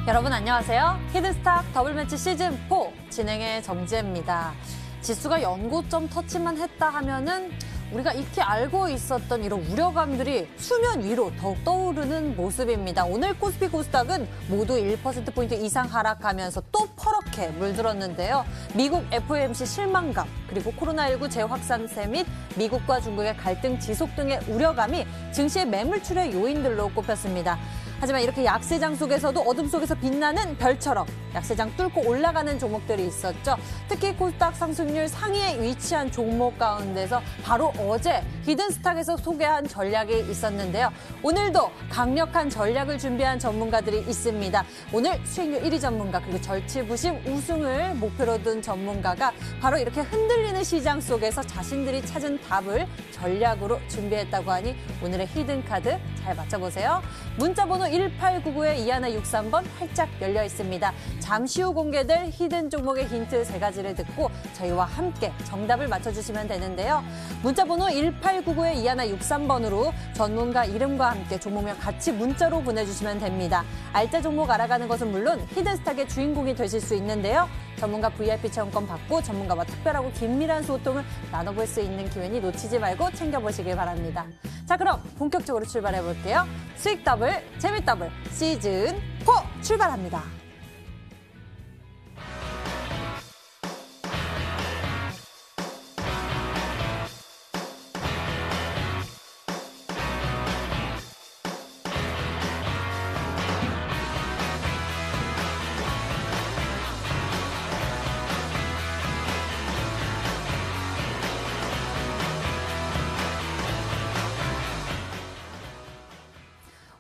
여러분 안녕하세요. 히든스탁 더블매치 시즌4 진행의 정지혜입니다. 지수가 연고점 터치만 했다 하면은 우리가 익히 알고 있었던 이런 우려감들이 수면 위로 더욱 떠오르는 모습입니다. 오늘 코스피 코스닥은 모두 1%포인트 이상 하락하면서 또 퍼렇게 물들었는데요. 미국 FOMC 실망감, 그리고 코로나19 재확산세 및 미국과 중국의 갈등 지속 등의 우려감이 증시의 매물출의 요인들로 꼽혔습니다. 하지만 이렇게 약세장 속에서도 어둠 속에서 빛나는 별처럼 약세장 뚫고 올라가는 종목들이 있었죠. 특히 코스닥 상승률 상위에 위치한 종목 가운데서 바로 어제 히든스탁에서 소개한 전략이 있었는데요. 오늘도 강력한 전략을 준비한 전문가들이 있습니다. 오늘 수익률 1위 전문가 그리고 절치부심 우승을 목표로 둔 전문가가 바로 이렇게 흔들리는 시장 속에서 자신들이 찾은 답을 전략으로 준비했다고 하니 오늘의 히든카드 잘 맞춰보세요. 문자번호 1899에 2163번 활짝 열려 있습니다. 잠시 후 공개될 히든 종목의 힌트 3가지를 듣고 저희와 함께 정답을 맞춰주시면 되는데요. 문자번호 1899에 2163번으로 전문가 이름과 함께 종목명 같이 문자로 보내주시면 됩니다. 알짜 종목 알아가는 것은 물론 히든스탁의 주인공이 되실 수 있는데요. 전문가 VIP 체험권 받고 전문가와 특별하고 긴밀한 소통을 나눠볼 수 있는 기회니 놓치지 말고 챙겨보시길 바랍니다. 자, 그럼 본격적으로 출발해 볼게요. 수익 더블, 재미 더블 시즌 4 출발합니다.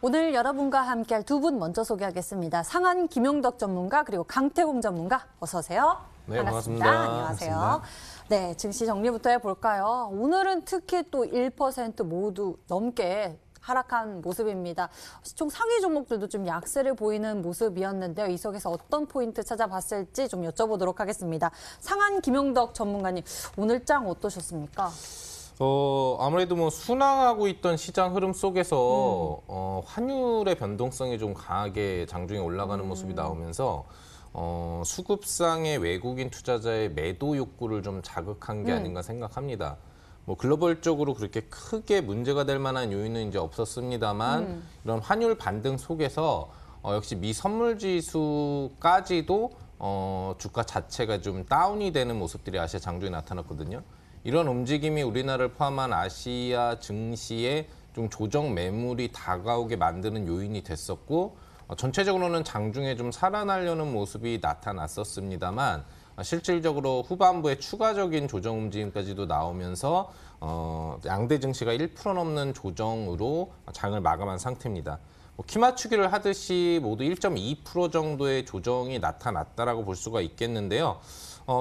오늘 여러분과 함께할 두 분 먼저 소개하겠습니다. 상한 김용덕 전문가 그리고 강태공 전문가 어서 오세요. 네, 반갑습니다. 안녕하세요. 반갑습니다. 네, 증시 정리부터 해볼까요? 오늘은 특히 또 1% 모두 넘게 하락한 모습입니다. 시총 상위 종목들도 좀 약세를 보이는 모습이었는데요. 이 속에서 어떤 포인트 찾아봤을지 좀 여쭤보도록 하겠습니다. 상한 김용덕 전문가님, 오늘 장 어떠셨습니까? 아무래도 뭐 순항하고 있던 시장 흐름 속에서 환율의 변동성이 좀 강하게 장중에 올라가는 모습이 나오면서 수급상의 외국인 투자자의 매도 욕구를 좀 자극한 게 아닌가 생각합니다. 뭐 글로벌적으로 그렇게 크게 문제가 될 만한 요인은 이제 없었습니다만 이런 환율 반등 속에서 역시 미 선물 지수까지도 주가 자체가 좀 다운이 되는 모습들이 아시아 장중에 나타났거든요. 이런 움직임이 우리나라를 포함한 아시아 증시에 좀 조정 매물이 다가오게 만드는 요인이 됐었고 전체적으로는 장중에 좀 살아나려는 모습이 나타났었습니다만 실질적으로 후반부에 추가적인 조정 움직임까지도 나오면서 양대 증시가 1% 넘는 조정으로 장을 마감한 상태입니다. 키 맞추기를 하듯이 모두 1.2% 정도의 조정이 나타났다라고 볼 수가 있겠는데요.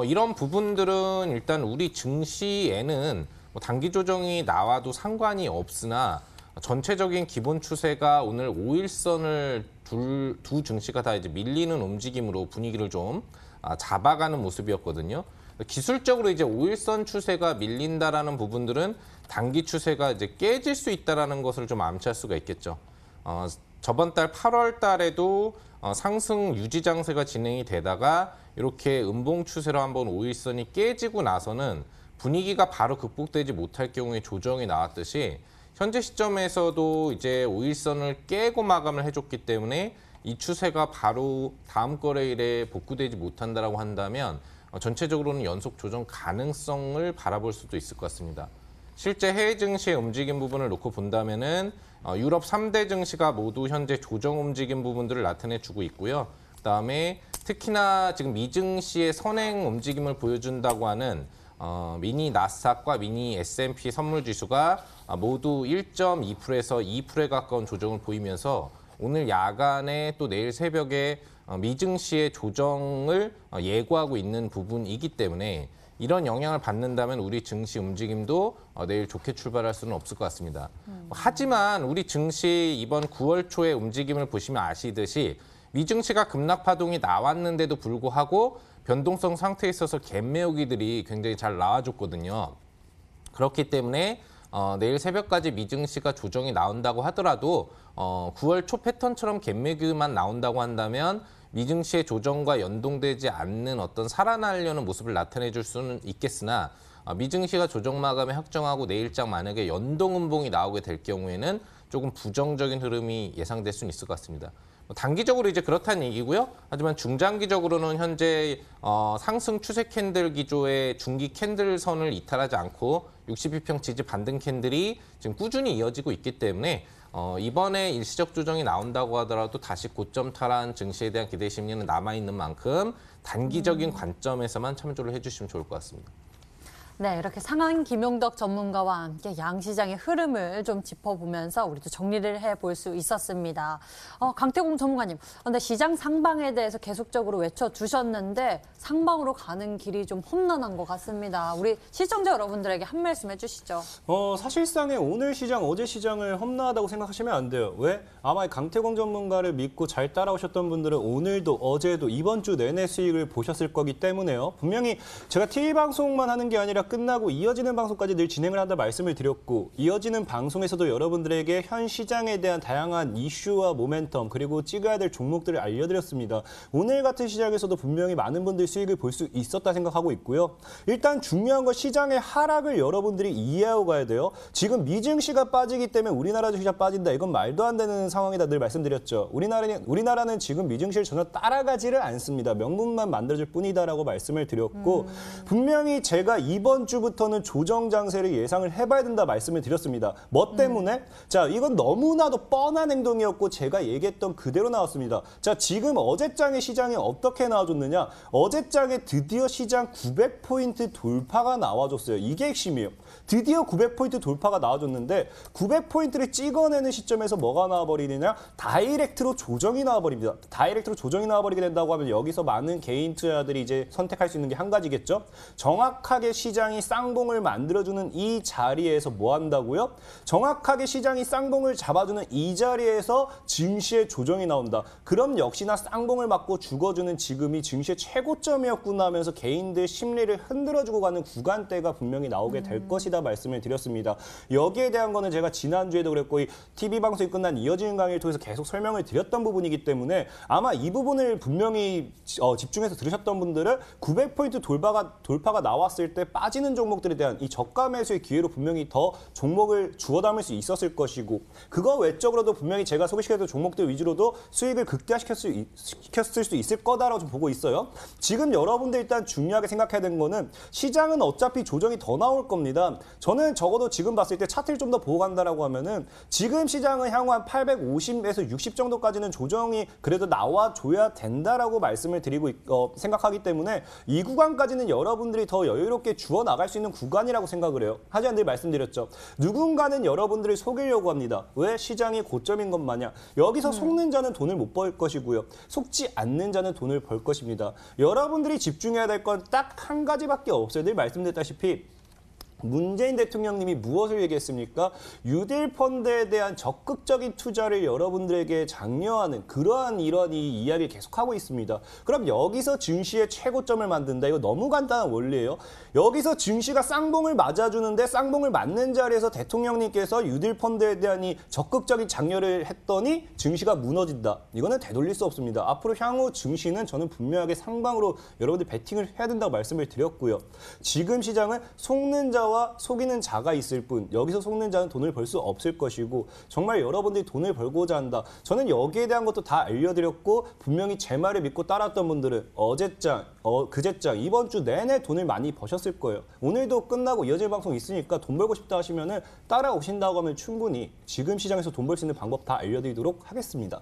이런 부분들은 일단 우리 증시에는 뭐 단기 조정이 나와도 상관이 없으나 전체적인 기본 추세가 오늘 5일선을 두 증시가 다 이제 밀리는 움직임으로 분위기를 좀 잡아가는 모습이었거든요. 기술적으로 이제 5일선 추세가 밀린다라는 부분들은 단기 추세가 이제 깨질 수 있다라는 것을 좀 암시할 수가 있겠죠. 저번 달 8월 달에도 상승 유지 장세가 진행이 되다가 이렇게 음봉 추세로 한번 5일선이 깨지고 나서는 분위기가 바로 극복되지 못할 경우에 조정이 나왔듯이 현재 시점에서도 이제 5일선을 깨고 마감을 해줬기 때문에 이 추세가 바로 다음 거래일에 복구되지 못한다라고 한다면 전체적으로는 연속 조정 가능성을 바라볼 수도 있을 것 같습니다. 실제 해외 증시의 움직임 부분을 놓고 본다면은 유럽 3대 증시가 모두 현재 조정 움직임 부분들을 나타내주고 있고요. 그다음에 특히나 지금 미 증시의 선행 움직임을 보여준다고 하는 미니 나스닥과 미니 S&P 선물 지수가 모두 1.2%에서 2%에 가까운 조정을 보이면서 오늘 야간에 또 내일 새벽에 미 증시의 조정을 예고하고 있는 부분이기 때문에 이런 영향을 받는다면 우리 증시 움직임도 내일 좋게 출발할 수는 없을 것 같습니다. 하지만 우리 증시 이번 9월 초의 움직임을 보시면 아시듯이 미 증시가 급락 파동이 나왔는데도 불구하고 변동성 상태에 있어서 갭 메우기들이 굉장히 잘 나와줬거든요. 그렇기 때문에 내일 새벽까지 미증시가 조정이 나온다고 하더라도 9월 초 패턴처럼 갭매기만 나온다고 한다면 미증시의 조정과 연동되지 않는 어떤 살아나려는 모습을 나타내 줄 수는 있겠으나 미증시가 조정 마감에 확정하고 내일장 만약에 연동 음봉이 나오게 될 경우에는 조금 부정적인 흐름이 예상될 수는 있을 것 같습니다. 단기적으로 이제 그렇다는 얘기고요. 하지만 중장기적으로는 현재 상승 추세 캔들 기조의 중기 캔들 선을 이탈하지 않고 60일평 지지 반등 캔들이 지금 꾸준히 이어지고 있기 때문에 이번에 일시적 조정이 나온다고 하더라도 다시 고점 탈환 증시에 대한 기대 심리는 남아있는 만큼 단기적인 관점에서만 참조를 해주시면 좋을 것 같습니다. 네, 이렇게 상한 김용덕 전문가와 함께 양시장의 흐름을 좀 짚어보면서 우리도 정리를 해볼 수 있었습니다. 강태공 전문가님, 근데 시장 상방에 대해서 계속적으로 외쳐주셨는데 상방으로 가는 길이 좀 험난한 것 같습니다. 우리 시청자 여러분들에게 한 말씀 해주시죠. 사실상의 오늘 시장, 어제 시장을 험난하다고 생각하시면 안 돼요. 왜? 아마 강태공 전문가를 믿고 잘 따라오셨던 분들은 오늘도 어제도 이번 주 내내 수익을 보셨을 거기 때문에요. 분명히 제가 TV방송만 하는 게 아니라 끝나고 이어지는 방송까지 늘 진행을 한다 말씀을 드렸고 이어지는 방송에서도 여러분들에게 현 시장에 대한 다양한 이슈와 모멘텀 그리고 찍어야 될 종목들을 알려드렸습니다. 오늘 같은 시장에서도 분명히 많은 분들이 수익을 볼 수 있었다 생각하고 있고요. 일단 중요한 건 시장의 하락을 여러분들이 이해하고 가야 돼요. 지금 미증시가 빠지기 때문에 우리나라 주식이 빠진다. 이건 말도 안 되는 상황이다 늘 말씀드렸죠. 우리나라는 지금 미증시를 전혀 따라가지를 않습니다. 명분만 만들어줄 뿐이다라고 말씀을 드렸고 분명히 제가 이번 주부터는 조정 장세를 예상을 해봐야 된다 말씀을 드렸습니다. 뭐 때문에? 자, 이건 너무나도 뻔한 행동이었고 제가 얘기했던 그대로 나왔습니다. 자, 지금 어제장의 시장이 어떻게 나와줬느냐? 어제장에 드디어 시장 900포인트 돌파가 나와줬어요. 이게 핵심이에요. 드디어 900포인트 돌파가 나와줬는데 900포인트를 찍어내는 시점에서 뭐가 나와버리느냐? 다이렉트로 조정이 나와버립니다. 다이렉트로 조정이 나와버리게 된다고 하면 여기서 많은 개인 투자자들이 이제 선택할 수 있는 게 한 가지겠죠? 정확하게 시장이 쌍봉을 만들어주는 이 자리에서 뭐 한다고요? 정확하게 시장이 쌍봉을 잡아주는 이 자리에서 증시의 조정이 나온다. 그럼 역시나 쌍봉을 맞고 죽어주는 지금이 증시의 최고점이었구나 하면서 개인들 심리를 흔들어주고 가는 구간대가 분명히 나오게 될 것이다 말씀을 드렸습니다. 여기에 대한 거는 제가 지난주에도 그랬고 이 TV방송이 끝난 이어지는 강의를 통해서 계속 설명을 드렸던 부분이기 때문에 아마 이 부분을 분명히 집중해서 들으셨던 분들은 900포인트 돌파가 나왔을 때 빠지는 종목들에 대한 이 저가 매수의 기회로 분명히 더 종목을 주워 담을 수 있었을 것이고 그거 외적으로도 분명히 제가 소개시켜드린 종목들 위주로도 수익을 극대화시켰을 수 있을 거다라고 좀 보고 있어요. 지금 여러분들 일단 중요하게 생각해야 되는 거는 시장은 어차피 조정이 더 나올 겁니다. 저는 적어도 지금 봤을 때 차트를 좀 더 보고 간다라고 하면은 지금 시장은 향후 한 850에서 60 정도까지는 조정이 그래도 나와줘야 된다라고 말씀을 드리고 생각하기 때문에 이 구간까지는 여러분들이 더 여유롭게 주워 나갈 수 있는 구간이라고 생각을 해요. 하지만 늘 말씀드렸죠. 누군가는 여러분들을 속이려고 합니다. 왜? 시장이 고점인 것 마냥. 여기서 속는 자는 돈을 못 벌 것이고요. 속지 않는 자는 돈을 벌 것입니다. 여러분들이 집중해야 될 건 딱 한 가지밖에 없어요. 늘 말씀드렸다시피 문재인 대통령님이 무엇을 얘기했습니까? 뉴딜 펀드에 대한 적극적인 투자를 여러분들에게 장려하는 그러한 이런 이 이야기를 계속하고 있습니다. 그럼 여기서 증시의 최고점을 만든다. 이거 너무 간단한 원리예요. 여기서 증시가 쌍봉을 맞아주는데 쌍봉을 맞는 자리에서 대통령님께서 뉴딜 펀드에 대한 이 적극적인 장려를 했더니 증시가 무너진다. 이거는 되돌릴 수 없습니다. 앞으로 향후 증시는 저는 분명하게 상방으로 여러분들 베팅을 해야 된다고 말씀을 드렸고요. 지금 시장은 속는 자와 속이는 자가 있을 뿐 여기서 속는 자는 돈을 벌 수 없을 것이고 정말 여러분들이 돈을 벌고자 한다. 저는 여기에 대한 것도 다 알려드렸고 분명히 제 말을 믿고 따랐던 분들은 어제장, 그제장 이번 주 내내 돈을 많이 버셨을 거예요. 오늘도 끝나고 이어질 방송 있으니까 돈 벌고 싶다 하시면은 따라오신다고 하면 충분히 지금 시장에서 돈 벌 수 있는 방법 다 알려드리도록 하겠습니다.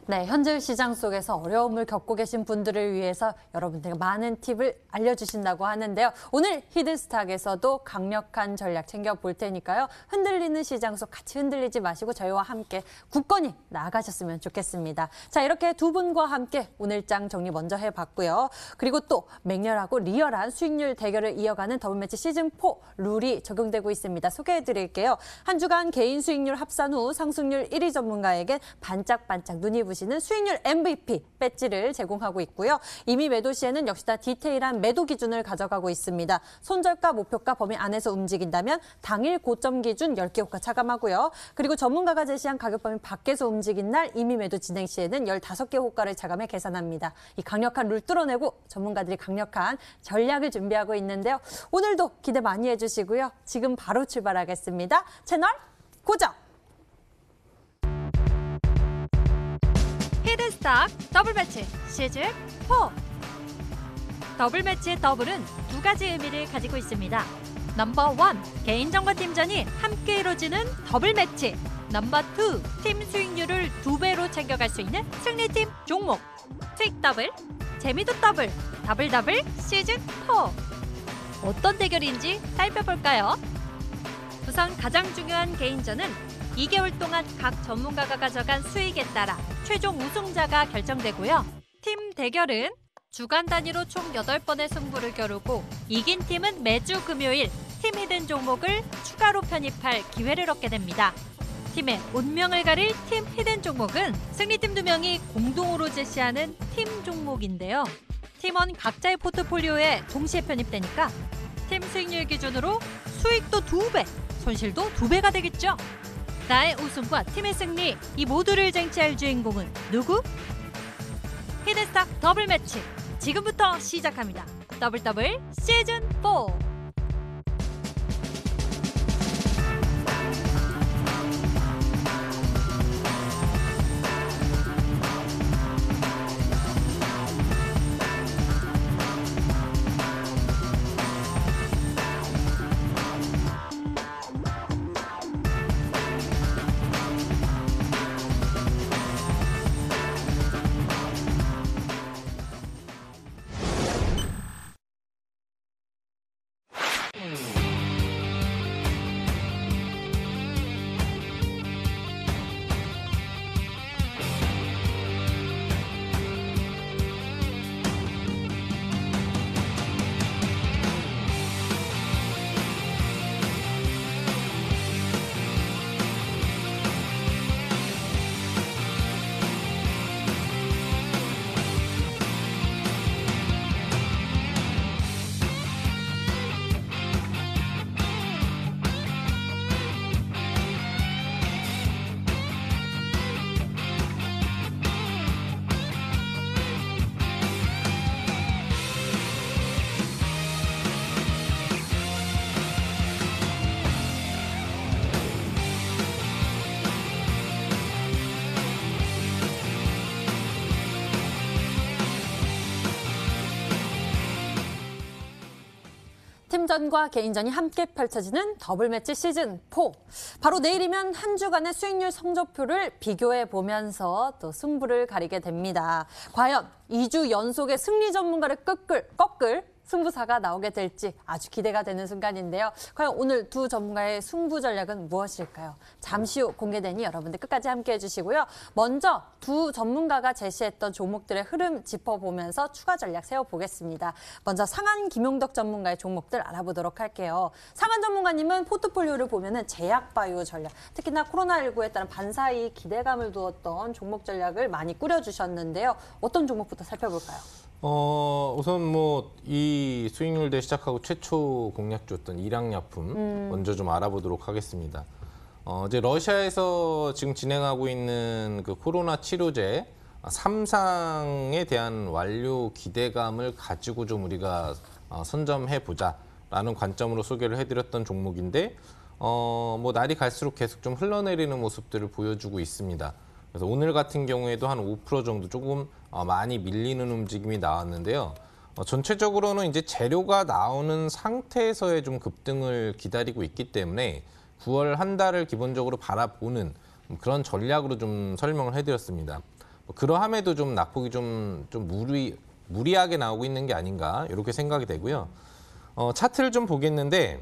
네, 현재 시장 속에서 어려움을 겪고 계신 분들을 위해서 여러분들과 많은 팁을 알려주신다고 하는데요. 오늘 히든스탁에서도 강력한 전략 챙겨볼 테니까요. 흔들리는 시장 속 같이 흔들리지 마시고 저희와 함께 굳건히 나아가셨으면 좋겠습니다. 자, 이렇게 두 분과 함께 오늘장 정리 먼저 해봤고요. 그리고 또 맹렬하고 리얼한 수익률 대결을 이어가는 더블매치 시즌4 룰이 적용되고 있습니다. 소개해드릴게요. 한 주간 개인 수익률 합산 후 상승률 1위 전문가에겐 반짝반짝 눈이 부신 받으시는 수익률 MVP 배지를 제공하고 있고요. 이미 매도 시에는 역시나 디테일한 매도 기준을 가져가고 있습니다. 손절가, 목표가 범위 안에서 움직인다면 당일 고점 기준 10개 호가 차감하고요. 그리고 전문가가 제시한 가격 범위 밖에서 움직인 날 이미 매도 진행 시에는 15개 호가를 차감해 계산합니다. 이 강력한 룰 뚫어내고 전문가들이 강력한 전략을 준비하고 있는데요. 오늘도 기대 많이 해주시고요. 지금 바로 출발하겠습니다. 채널 고정! 히든스탁 더블 매치 시즌 4. 더블 매치의 더블은 두 가지 의미를 가지고 있습니다. 넘버 1, 개인정보 팀전이 함께 이루어지는 더블 매치. 넘버 2, 팀 수익률을 2배로 챙겨갈 수 있는 승리팀 종목. 수익 더블, 재미도 더블, 더블 더블 시즌 4. 어떤 대결인지 살펴볼까요? 우선 가장 중요한 개인전은 2개월 동안 각 전문가가 가져간 수익에 따라 최종 우승자가 결정되고요. 팀 대결은 주간 단위로 총 8번의 승부를 겨루고 이긴 팀은 매주 금요일 팀 히든 종목을 추가로 편입할 기회를 얻게 됩니다. 팀의 운명을 가릴 팀 히든 종목은 승리팀 2명이 공동으로 제시하는 팀 종목인데요. 팀원 각자의 포트폴리오에 동시에 편입되니까 팀 수익률 기준으로 수익도 2배, 손실도 2배가 되겠죠. 나의 우승과 팀의 승리, 이 모두를 쟁취할 주인공은 누구? 히든스탁 더블 매치 지금부터 시작합니다. 더블 더블 시즌 4. 팀전과 개인전이 함께 펼쳐지는 더블 매치 시즌 4. 바로 내일이면 한 주간의 수익률 성적표를 비교해 보면서 또 승부를 가리게 됩니다. 과연 2주 연속의 승리 전문가를 꺾을 승부사가 나오게 될지 아주 기대가 되는 순간인데요. 과연 오늘 두 전문가의 승부 전략은 무엇일까요? 잠시 후 공개되니 여러분들 끝까지 함께해 주시고요. 먼저 두 전문가가 제시했던 종목들의 흐름 짚어보면서 추가 전략 세워보겠습니다. 먼저 상한 김용덕 전문가의 종목들 알아보도록 할게요. 상한 전문가님은 포트폴리오를 보면은 제약바이오 전략, 특히나 코로나19에 따른 반사이 기대감을 두었던 종목 전략을 많이 꾸려주셨는데요. 어떤 종목부터 살펴볼까요? 우선 이 수익률대 시작하고 최초 공략주였던 일양약품 먼저 좀 알아보도록 하겠습니다. 이제 러시아에서 지금 진행하고 있는 그 코로나 치료제 3상에 대한 완료 기대감을 가지고 좀 우리가 선점해 보자라는 관점으로 소개를 해드렸던 종목인데 날이 갈수록 계속 좀 흘러내리는 모습들을 보여주고 있습니다. 그래서 오늘 같은 경우에도 한 5% 정도 조금 많이 밀리는 움직임이 나왔는데요. 전체적으로는 이제 재료가 나오는 상태에서의 좀 급등을 기다리고 있기 때문에 9월 한 달을 기본적으로 바라보는 그런 전략으로 좀 설명을 해드렸습니다. 그러함에도 좀 낙폭이 좀 무리하게 나오고 있는 게 아닌가 이렇게 생각이 되고요. 차트를 좀 보겠는데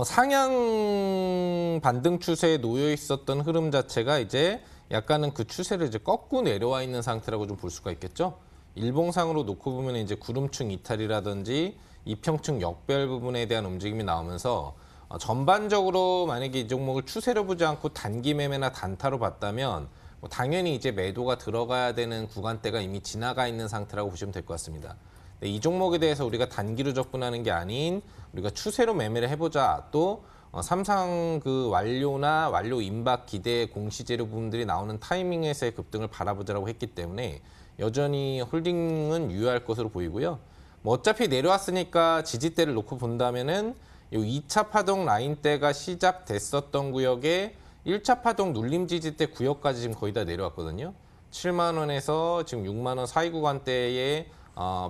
상향 반등 추세에 놓여 있었던 흐름 자체가 이제 약간은 그 추세를 이제 꺾고 내려와 있는 상태라고 좀 볼 수가 있겠죠. 일봉상으로 놓고 보면 이제 구름층 이탈이라든지 이평층 역별 부분에 대한 움직임이 나오면서 전반적으로 만약에 이 종목을 추세로 보지 않고 단기 매매나 단타로 봤다면 당연히 이제 매도가 들어가야 되는 구간대가 이미 지나가 있는 상태라고 보시면 될 것 같습니다. 이 종목에 대해서 우리가 단기로 접근하는 게 아닌 우리가 추세로 매매를 해보자. 또 삼상 그 완료나 완료 임박 기대 공시재료 부분들이 나오는 타이밍에서의 급등을 바라보자라고 했기 때문에 여전히 홀딩은 유효할 것으로 보이고요. 뭐 어차피 내려왔으니까 지지대를 놓고 본다면은 이 2차 파동 라인대가 시작됐었던 구역에 1차 파동 눌림 지지대 구역까지 지금 거의 다 내려왔거든요. 7만 원에서 지금 6만 원 사이 구간대에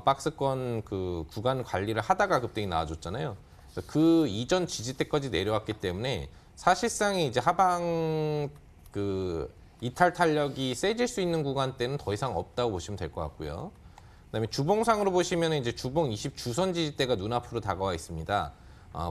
박스권 그 구간 관리를 하다가 급등이 나와줬잖아요. 그 이전 지지대까지 내려왔기 때문에 사실상의 이제 하방 그 이탈 탄력이 세질 수 있는 구간대는 더 이상 없다고 보시면 될 것 같고요. 그다음에 주봉상으로 보시면 이제 주봉 20 주선 지지대가 눈앞으로 다가와 있습니다.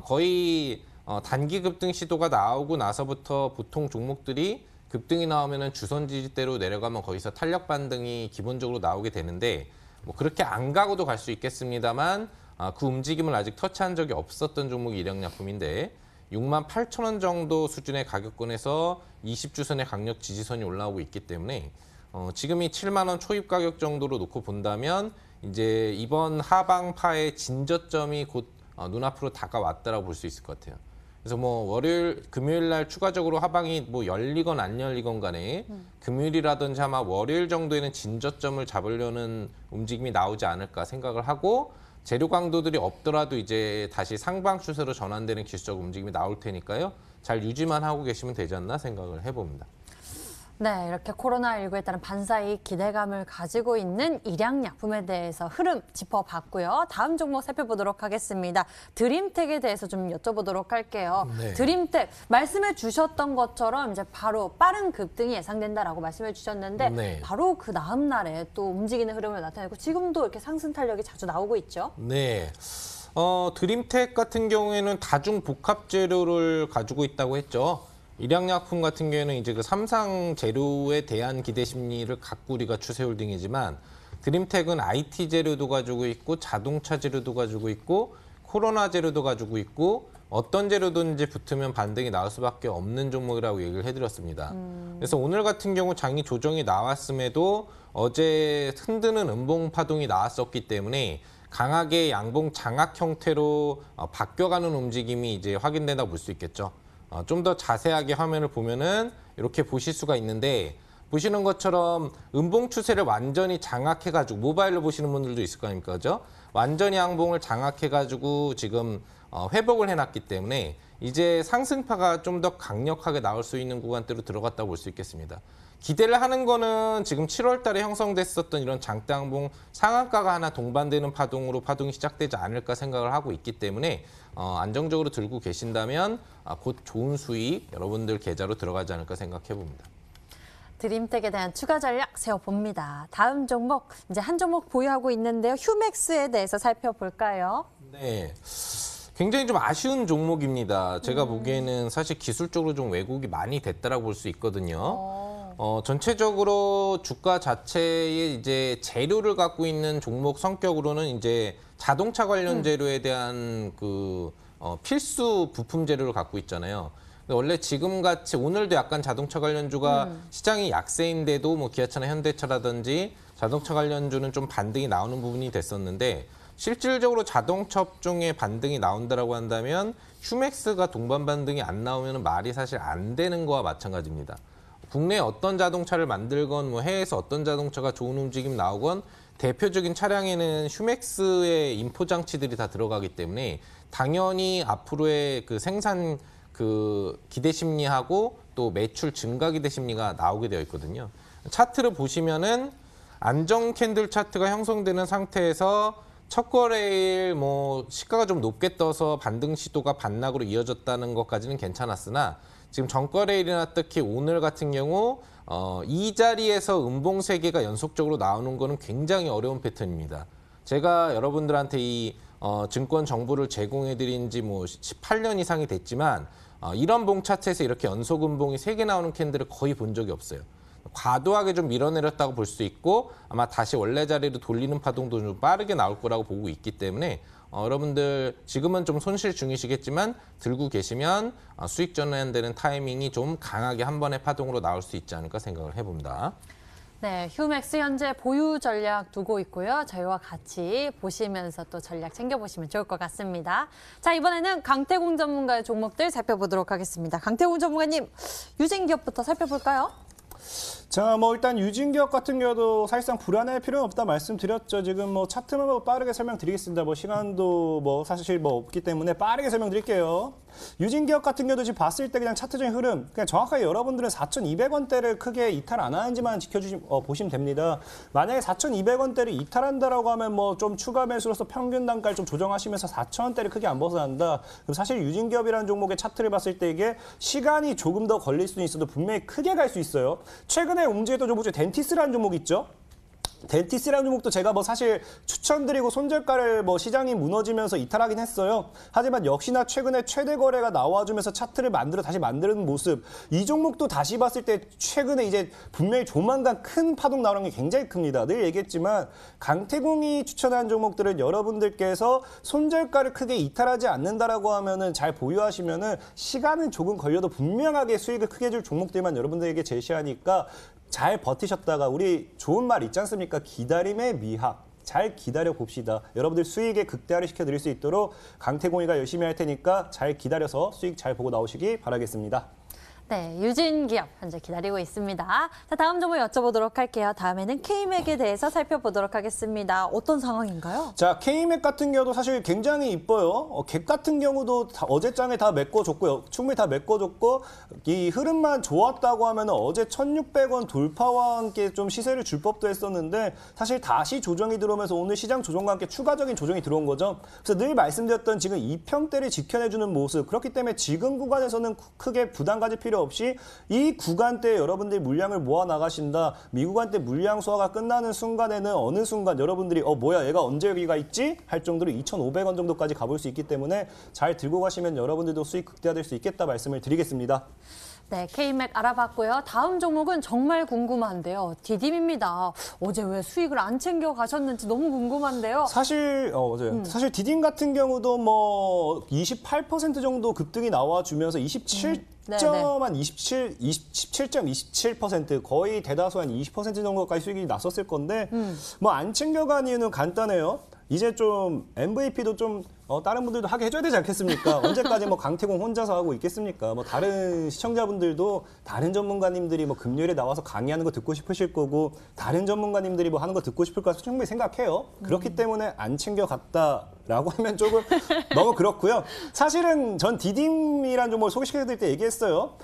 거의 단기 급등 시도가 나오고 나서부터 보통 종목들이 급등이 나오면은 주선 지지대로 내려가면 거기서 탄력 반등이 기본적으로 나오게 되는데 뭐 그렇게 안 가고도 갈 수 있겠습니다만 그 움직임을 아직 터치한 적이 없었던 종목이 일양약품인데 68,000원 정도 수준의 가격권에서 20주선의 강력 지지선이 올라오고 있기 때문에 지금이 7만 원 초입 가격 정도로 놓고 본다면 이제 이번 하방파의 진저점이 곧 눈앞으로 다가왔다라고 볼 수 있을 것 같아요. 그래서 뭐 월요일, 금요일 날 추가적으로 하방이 뭐 열리건 안 열리건 간에 금요일이라든지 아마 월요일 정도에는 진저점을 잡으려는 움직임이 나오지 않을까 생각을 하고 재료 강도들이 없더라도 이제 다시 상방 추세로 전환되는 기술적 움직임이 나올 테니까요. 잘 유지만 하고 계시면 되지 않나 생각을 해봅니다. 네, 이렇게 코로나19에 따른 반사이익 기대감을 가지고 있는 일양약품에 대해서 흐름 짚어봤고요. 다음 종목 살펴보도록 하겠습니다. 드림텍에 대해서 좀 여쭤보도록 할게요. 네. 드림텍 말씀해 주셨던 것처럼 이제 바로 빠른 급등이 예상된다라고 말씀해 주셨는데 네. 바로 그 다음 날에 또 움직이는 흐름을 나타내고 지금도 이렇게 상승 탄력이 자주 나오고 있죠. 네. 드림텍 같은 경우에는 다중 복합 재료를 가지고 있다고 했죠. 일양약품 같은 경우에는 이제 그 삼상 재료에 대한 기대 심리를 갖고 우리가 추세 홀딩이지만 드림텍은 IT 재료도 가지고 있고 자동차 재료도 가지고 있고 코로나 재료도 가지고 있고 어떤 재료든지 붙으면 반등이 나올 수밖에 없는 종목이라고 얘기를 해드렸습니다. 그래서 오늘 같은 경우 장이 조정이 나왔음에도 어제 흔드는 음봉 파동이 나왔었기 때문에 강하게 양봉 장악 형태로 바뀌어가는 움직임이 이제 확인된다고 볼 수 있겠죠. 좀 더 자세하게 화면을 보면은 이렇게 보실 수가 있는데 보시는 것처럼 음봉 추세를 완전히 장악해가지고 모바일로 보시는 분들도 있을 거 아닙니까, 그죠? 완전히 양봉을 장악해가지고 지금 회복을 해놨기 때문에 이제 상승파가 좀 더 강력하게 나올 수 있는 구간대로 들어갔다고 볼 수 있겠습니다. 기대를 하는 거는 지금 7월 달에 형성됐었던 이런 장대 양봉 상한가가 하나 동반되는 파동으로 파동이 시작되지 않을까 생각을 하고 있기 때문에 안정적으로 들고 계신다면 곧 좋은 수익 여러분들 계좌로 들어가지 않을까 생각해 봅니다. 드림텍에 대한 추가 전략 세워봅니다. 다음 종목, 이제 한 종목 보유하고 있는데요. 휴맥스에 대해서 살펴볼까요? 네. 굉장히 좀 아쉬운 종목입니다. 제가 보기에는 사실 기술적으로 좀 왜곡이 많이 됐다라고 볼 수 있거든요. 전체적으로 주가 자체의 이제 재료를 갖고 있는 종목 성격으로는 이제 자동차 관련 재료에 대한 그 필수 부품 재료를 갖고 있잖아요. 근데 원래 지금같이 오늘도 약간 자동차 관련주가 시장이 약세인데도 뭐 기아차나 현대차라든지 자동차 관련주는 좀 반등이 나오는 부분이 됐었는데 실질적으로 자동차 업종에 반등이 나온다라고 한다면 휴맥스가 동반 반등이 안 나오면 말이 사실 안 되는 거와 마찬가지입니다. 국내에 어떤 자동차를 만들건 뭐 해외에서 어떤 자동차가 좋은 움직임 나오건 대표적인 차량에는 휴맥스의 인포 장치들이 다 들어가기 때문에 당연히 앞으로의 그 생산 그 기대 심리하고 또 매출 증가 기대 심리가 나오게 되어 있거든요. 차트를 보시면은 안정 캔들 차트가 형성되는 상태에서 첫 거래일 뭐 시가가 좀 높게 떠서 반등 시도가 반락으로 이어졌다는 것까지는 괜찮았으나 지금 전거래일이나 특히 오늘 같은 경우 이 자리에서 음봉 3개가 연속적으로 나오는 거는 굉장히 어려운 패턴입니다. 제가 여러분들한테 이 증권 정보를 제공해드린 지 뭐 18년 이상이 됐지만 이런 봉 차트에서 이렇게 연속 음봉이 3개 나오는 캔들을 거의 본 적이 없어요. 과도하게 좀 밀어내렸다고 볼 수 있고 아마 다시 원래 자리로 돌리는 파동도 좀 빠르게 나올 거라고 보고 있기 때문에 여러분들 지금은 좀 손실 중이시겠지만 들고 계시면 수익 전환되는 타이밍이 좀 강하게 한 번의 파동으로 나올 수 있지 않을까 생각을 해봅니다. 네, 휴맥스 현재 보유 전략 두고 있고요. 저희와 같이 보시면서 또 전략 챙겨보시면 좋을 것 같습니다. 자, 이번에는 강태공 전문가의 종목들 살펴보도록 하겠습니다. 강태공 전문가님, 유진기업부터 살펴볼까요? 자, 일단 유진기업 같은 경우도 사실상 불안할 필요는 없다 말씀드렸죠. 지금 차트만 빠르게 설명드리겠습니다. 시간도 사실 없기 때문에 빠르게 설명드릴게요. 유진기업 같은 경우도 지금 봤을 때 그냥 차트적인 흐름, 그냥 정확하게 여러분들은 4,200원대를 크게 이탈 안 하는지만 보시면 됩니다. 만약에 4,200원대를 이탈한다라고 하면 좀 추가 매수로서 평균 단가를 좀 조정하시면서 4,000원대를 크게 안 벗어난다. 그럼 사실 유진기업이라는 종목의 차트를 봤을 때 이게 시간이 조금 더 걸릴 수는 있어도 분명히 크게 갈 수 있어요. 최근에 움직였던 종목 중에 덴티스라는 종목 있죠. 덴티스라는 종목도 제가 사실 추천드리고 손절가를 시장이 무너지면서 이탈하긴 했어요. 하지만 역시나 최근에 최대 거래가 나와주면서 차트를 다시 만드는 모습. 이 종목도 다시 봤을 때 최근에 이제 분명히 조만간 큰 파동 나오는 게 굉장히 큽니다. 늘 얘기했지만 강태공이 추천한 종목들은 여러분들께서 손절가를 크게 이탈하지 않는다라고 하면은 잘 보유하시면은 시간은 조금 걸려도 분명하게 수익을 크게 줄 종목들만 여러분들에게 제시하니까 잘 버티셨다가 우리 좋은 말 있지 않습니까? 기다림의 미학. 잘 기다려 봅시다. 여러분들 수익에 극대화를 시켜드릴 수 있도록 강태공이가 열심히 할 테니까 잘 기다려서 수익 잘 보고 나오시기 바라겠습니다. 네, 유진기업 현재 기다리고 있습니다. 자, 다음 종목 여쭤보도록 할게요. 다음에는 K맥에 대해서 살펴보도록 하겠습니다. 어떤 상황인가요? 자, K맥 같은 경우도 사실 굉장히 이뻐요. 갭 같은 경우도 어제장에 다 메꿔줬고요. 충분히 다 메꿔줬고 이 흐름만 좋았다고 하면 어제 1,600원 돌파와 함께 좀 시세를 줄 법도 했었는데 사실 다시 조정이 들어오면서 오늘 시장 조정과 함께 추가적인 조정이 들어온 거죠. 그래서 늘 말씀드렸던 지금 2평대를 지켜내주는 모습. 그렇기 때문에 지금 구간에서는 크게 부담 가질 필요 없이 이 구간대에 여러분들이 물량을 모아 나가신다. 미구간대 물량 소화가 끝나는 순간에는 어느 순간 여러분들이 뭐야 얘가 언제 여기가 있지? 할 정도로 2,500원 정도까지 가볼 수 있기 때문에 잘 들고 가시면 여러분들도 수익 극대화될 수 있겠다 말씀을 드리겠습니다. 네, K맥 알아봤고요. 다음 종목은 정말 궁금한데요. 디딤입니다. 어제 왜 수익을 안 챙겨 가셨는지 너무 궁금한데요. 사실 사실 디딤 같은 경우도 28% 정도 급등이 나와주면서 17.27% 거의 대다수 한 20% 정도까지 수익이 났었을 건데 안 챙겨간 이유는 간단해요. 이제 좀 MVP도 좀 다른 분들도 하게 해줘야 되지 않겠습니까? 언제까지 강태공 혼자서 하고 있겠습니까? 다른 시청자분들도 다른 전문가님들이 금요일에 나와서 강의하는 거 듣고 싶으실 거고 다른 전문가님들이 하는 거 듣고 싶을 거라서 충분히 생각해요. 그렇기 때문에 안 챙겨갔다라고 하면 조금 너무 그렇고요. 사실은 전 디딤이라는 종목을 소개시켜드릴 때 얘기했어요.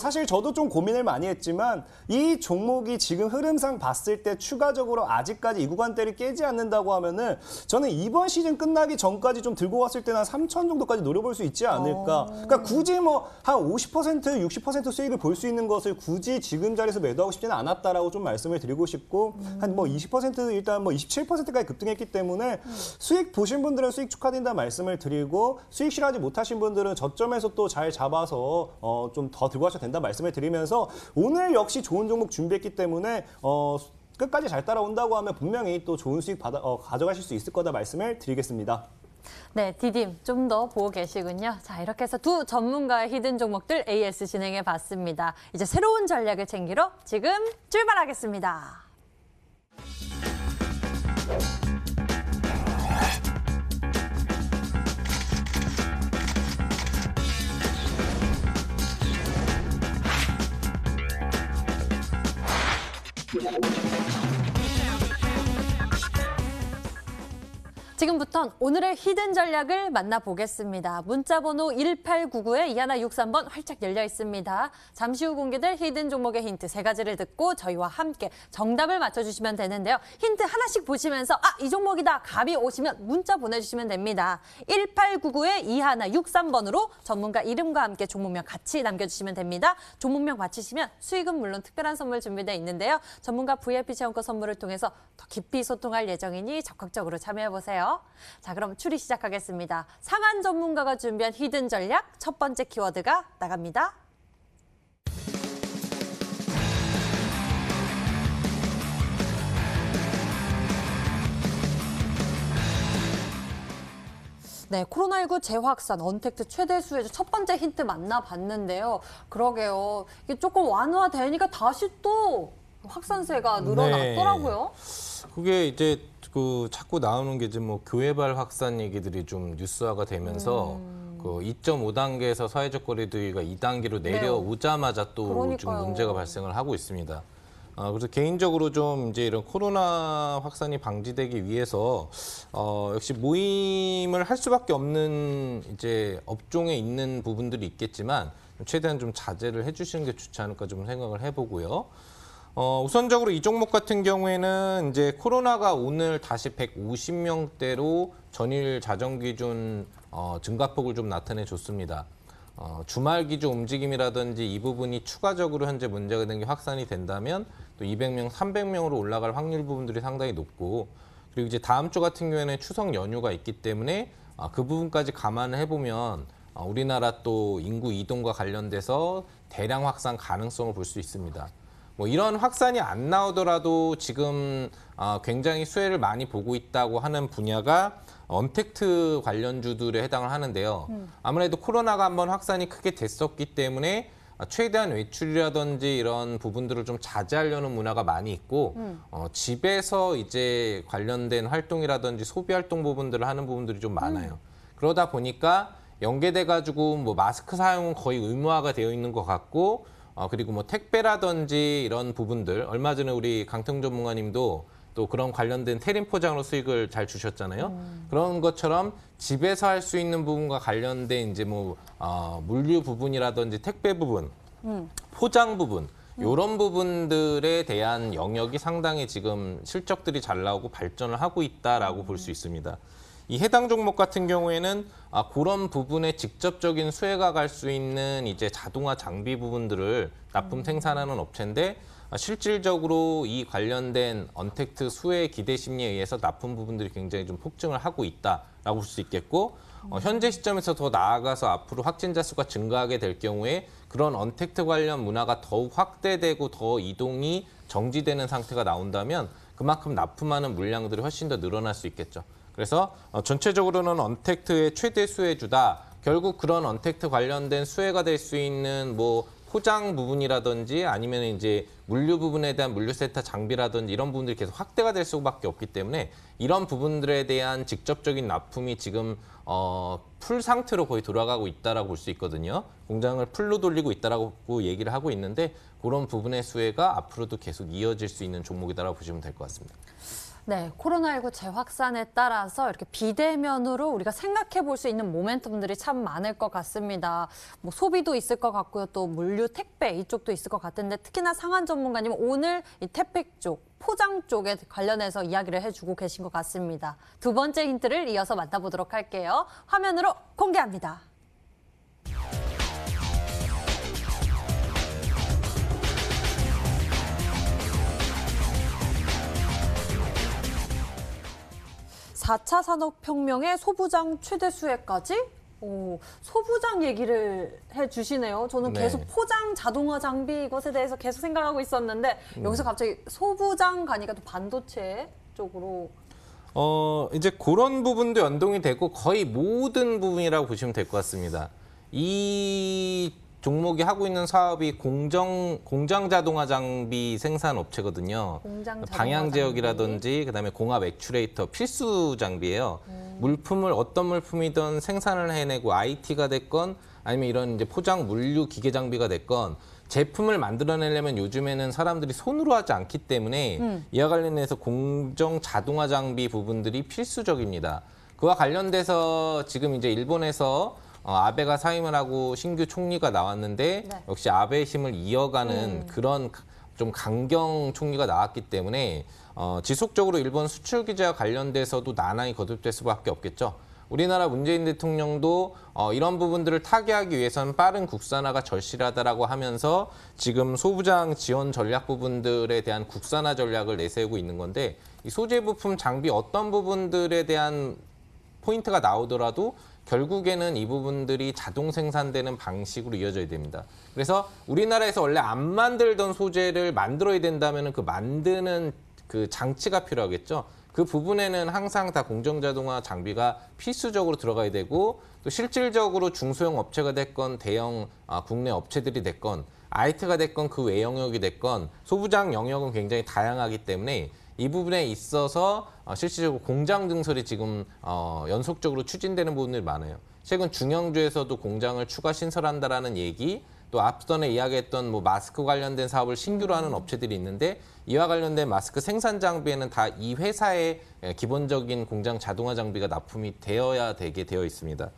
사실 저도 좀 고민을 많이 했지만 이 종목이 지금 흐름상 봤을 때 추가적으로 아직까지 이 구간대를 깨지 않는다고 하면은 저는 이번 시즌 끝나기 전까지 좀 들고 갔을 때는 한 3,000 정도까지 노려볼 수 있지 않을까. 그러니까 굳이 한 50%, 60% 수익을 볼 수 있는 것을 굳이 지금 자리에서 매도하고 싶지는 않았다라고 좀 말씀을 드리고 싶고 한 20% 일단 27%까지 급등했기 때문에 수익 보신 분들은 수익 축하드린다 말씀을 드리고 수익 실하지 못하신 분들은 저점에서 또 잘 잡아서 좀 더 들고 가셔도 된다 말씀을 드리면서 오늘 역시 좋은 종목 준비했기 때문에 끝까지 잘 따라온다고 하면 분명히 또 좋은 수익 가져가실 수 있을 거다 말씀을 드리겠습니다. 네, 디딤 좀 더 보고 계시군요. 자, 이렇게 해서 두 전문가의 히든 종목들 AS 진행해 봤습니다. 이제 새로운 전략을 챙기러 지금 출발하겠습니다. 지금부턴 오늘의 히든 전략을 만나보겠습니다. 문자번호 1899에 2163번 활짝 열려 있습니다. 잠시 후 공개될 히든 종목의 힌트 3가지를 듣고 저희와 함께 정답을 맞춰주시면 되는데요. 힌트 하나씩 보시면서 이 종목이다 감이 오시면 문자 보내주시면 됩니다. 1899에 2163번으로 전문가 이름과 함께 종목명 같이 남겨주시면 됩니다. 종목명 맞히시면 수익은 물론 특별한 선물 준비되어 있는데요. 전문가 VIP 체험권 선물을 통해서 더 깊이 소통할 예정이니 적극적으로 참여해보세요. 자, 그럼 추리 시작하겠습니다. 상한 전문가가 준비한 히든 전략 첫 번째 키워드가 나갑니다. 네, 코로나19 재확산, 언택트 최대 수혜주 첫 번째 힌트 만나봤는데요. 그러게요. 이게 조금 완화되니까 다시 또 확산세가 늘어났더라고요. 그게 이제 그 자꾸 나오는 게 이제 뭐 교회발 확산 얘기들이 좀 뉴스화가 되면서 그 2.5단계에서 사회적 거리두기가 2단계로 내려오자마자 또 좀 그러니까요. 문제가 발생을 하고 있습니다. 그래서 개인적으로 좀 이제 이런 코로나 확산이 방지되기 위해서 역시 모임을 할 수밖에 없는 이제 업종에 있는 부분들이 있겠지만 최대한 좀 자제를 해주시는 게 좋지 않을까 좀 생각을 해보고요. 우선적으로 이 종목 같은 경우에는 이제 코로나가 오늘 다시 150명대로 전일 자정 기준 증가폭을 좀 나타내 줬습니다. 주말 기준 움직임이라든지 이 부분이 추가적으로 현재 문제가 된 게 확산이 된다면 또 200명, 300명으로 올라갈 확률 부분들이 상당히 높고 그리고 이제 다음 주 같은 경우에는 추석 연휴가 있기 때문에 그 부분까지 감안을 해보면 우리나라 또 인구 이동과 관련돼서 대량 확산 가능성을 볼 수 있습니다. 뭐 이런 확산이 안 나오더라도 지금 굉장히 수혜를 많이 보고 있다고 하는 분야가 언택트 관련주들에 해당을 하는데요. 아무래도 코로나가 한번 확산이 크게 됐었기 때문에 최대한 외출이라든지 이런 부분들을 좀 자제하려는 문화가 많이 있고 집에서 이제 관련된 활동이라든지 소비 활동 부분들을 하는 부분들이 좀 많아요. 그러다 보니까 연계돼 가지고 뭐 마스크 사용은 거의 의무화가 되어 있는 것 같고 그리고 뭐 택배라든지 이런 부분들 얼마 전에 우리 강태웅 전문가님도 또 그런 관련된 테린 포장으로 수익을 잘 주셨잖아요. 그런 것처럼 집에서 할 수 있는 부분과 관련된 이제 뭐 물류 부분이라든지 택배 부분, 포장 부분 이런 부분들에 대한 영역이 상당히 지금 실적들이 잘 나오고 발전을 하고 있다라고 볼 수 있습니다. 이 해당 종목 같은 경우에는 그런 부분에 직접적인 수혜가 갈 수 있는 이제 자동화 장비 부분들을 납품 생산하는 업체인데 실질적으로 이 관련된 언택트 수혜 기대 심리에 의해서 납품 부분들이 굉장히 좀 폭증을 하고 있다라고 볼 수 있겠고 현재 시점에서 더 나아가서 앞으로 확진자 수가 증가하게 될 경우에 그런 언택트 관련 문화가 더욱 확대되고 더 이동이 정지되는 상태가 나온다면 그만큼 납품하는 물량들이 훨씬 더 늘어날 수 있겠죠. 그래서 전체적으로는 언택트의 최대 수혜주다. 결국 그런 언택트 관련된 수혜가 될 수 있는 뭐 포장 부분이라든지 아니면 이제 물류 부분에 대한 물류센터 장비라든지 이런 부분들이 계속 확대가 될 수밖에 없기 때문에 이런 부분들에 대한 직접적인 납품이 지금 풀 상태로 거의 돌아가고 있다라고 볼 수 있거든요. 공장을 풀로 돌리고 있다라고 얘기를 하고 있는데 그런 부분의 수혜가 앞으로도 계속 이어질 수 있는 종목이다라고 보시면 될 것 같습니다. 네, 코로나19 재확산에 따라서 이렇게 비대면으로 우리가 생각해 볼 수 있는 모멘텀들이 참 많을 것 같습니다. 뭐 소비도 있을 것 같고요. 또 물류, 택배 이쪽도 있을 것 같은데 특히나 상한 전문가님은 오늘 이 택배 쪽, 포장 쪽에 관련해서 이야기를 해주고 계신 것 같습니다. 두 번째 힌트를 이어서 만나보도록 할게요. 화면으로 공개합니다. 사 차 산업혁명의 소부장 최대 수혜까지? 소부장 얘기를 해주시네요. 저는 네. 계속 포장 자동화 장비 이것에 대해서 계속 생각하고 있었는데 여기서 갑자기 소부장 가니까 또 반도체 쪽으로. 이제 그런 부분도 연동이 되고 거의 모든 부분이라고 보시면 될 것 같습니다. 이 종목이 하고 있는 사업이 공장 자동화 장비 생산 업체거든요. 공장 자동화 방향 제어기라든지 그다음에 공합 액추레이터 필수 장비예요. 물품을 어떤 물품이든 생산을 해내고 IT가 됐건 아니면 이런 이제 포장 물류 기계 장비가 됐건 제품을 만들어내려면 요즘에는 사람들이 손으로 하지 않기 때문에 이와 관련해서 공정 자동화 장비 부분들이 필수적입니다. 그와 관련돼서 지금 이제 일본에서 아베가 사임을 하고 신규 총리가 나왔는데 네. 역시 아베의 힘을 이어가는 그런 좀 강경 총리가 나왔기 때문에 지속적으로 일본 수출 규제와 관련돼서도 난항이 거듭될 수밖에 없겠죠. 우리나라 문재인 대통령도 이런 부분들을 타개하기 위해서는 빠른 국산화가 절실하다라고 하면서 지금 소부장 지원 전략 부분들에 대한 국산화 전략을 내세우고 있는 건데 이 소재 부품 장비 어떤 부분들에 대한 포인트가 나오더라도 결국에는 이 부분들이 자동 생산되는 방식으로 이어져야 됩니다. 그래서 우리나라에서 원래 안 만들던 소재를 만들어야 된다면 그 만드는 그 장치가 필요하겠죠. 그 부분에는 항상 다 공정자동화 장비가 필수적으로 들어가야 되고 또 실질적으로 중소형 업체가 됐건 대형 국내 업체들이 됐건 IT가 됐건 그 외 영역이 됐건 소부장 영역은 굉장히 다양하기 때문에 이 부분에 있어서 실질적으로 공장 증설이 지금 연속적으로 추진되는 부분들이 많아요. 최근 중형주에서도 공장을 추가 신설한다라는 얘기, 또 앞전에 이야기했던 뭐 마스크 관련된 사업을 신규로 하는 업체들이 있는데 이와 관련된 마스크 생산 장비에는 다 이 회사의 기본적인 공장 자동화 장비가 납품이 되어야 되게 되어 있습니다.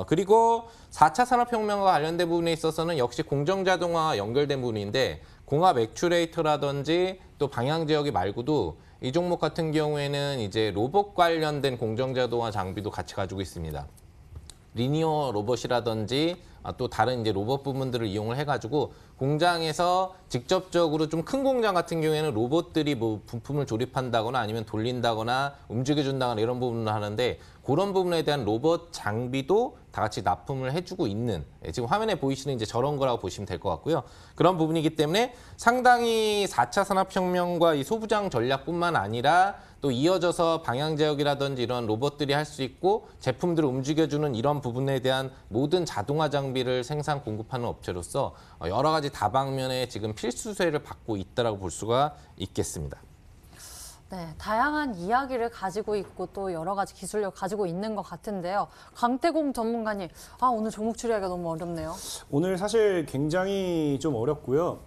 그리고 4차 산업혁명과 관련된 부분에 있어서는 역시 공정자동화와 연결된 부분인데 공합 액추레이터라든지 또 방향제어기 말고도 이 종목 같은 경우에는 이제 로봇 관련된 공정자동화 장비도 같이 가지고 있습니다. 리니어 로봇이라든지 또 다른 이제 로봇 부분들을 이용을 해가지고 공장에서 직접적으로 좀 큰 공장 같은 경우에는 로봇들이 뭐 부품을 조립한다거나 아니면 돌린다거나 움직여준다거나 이런 부분을 하는데 그런 부분에 대한 로봇 장비도 다 같이 납품을 해주고 있는 지금 화면에 보이시는 이제 저런 거라고 보시면 될 것 같고요. 그런 부분이기 때문에 상당히 4차 산업혁명과 이 소부장 전략뿐만 아니라 또 이어져서 방향제어기라든지 이런 로봇들이 할 수 있고 제품들을 움직여주는 이런 부분에 대한 모든 자동화 장비를 생산 공급하는 업체로서 여러 가지 다방면에 지금 필수세를 받고 있다라고 볼 수가 있겠습니다. 네, 다양한 이야기를 가지고 있고 또 여러 가지 기술력을 가지고 있는 것 같은데요. 강태공 전문가님, 오늘 종목 추리하기가 너무 어렵네요. 오늘 사실 굉장히 좀 어렵고요.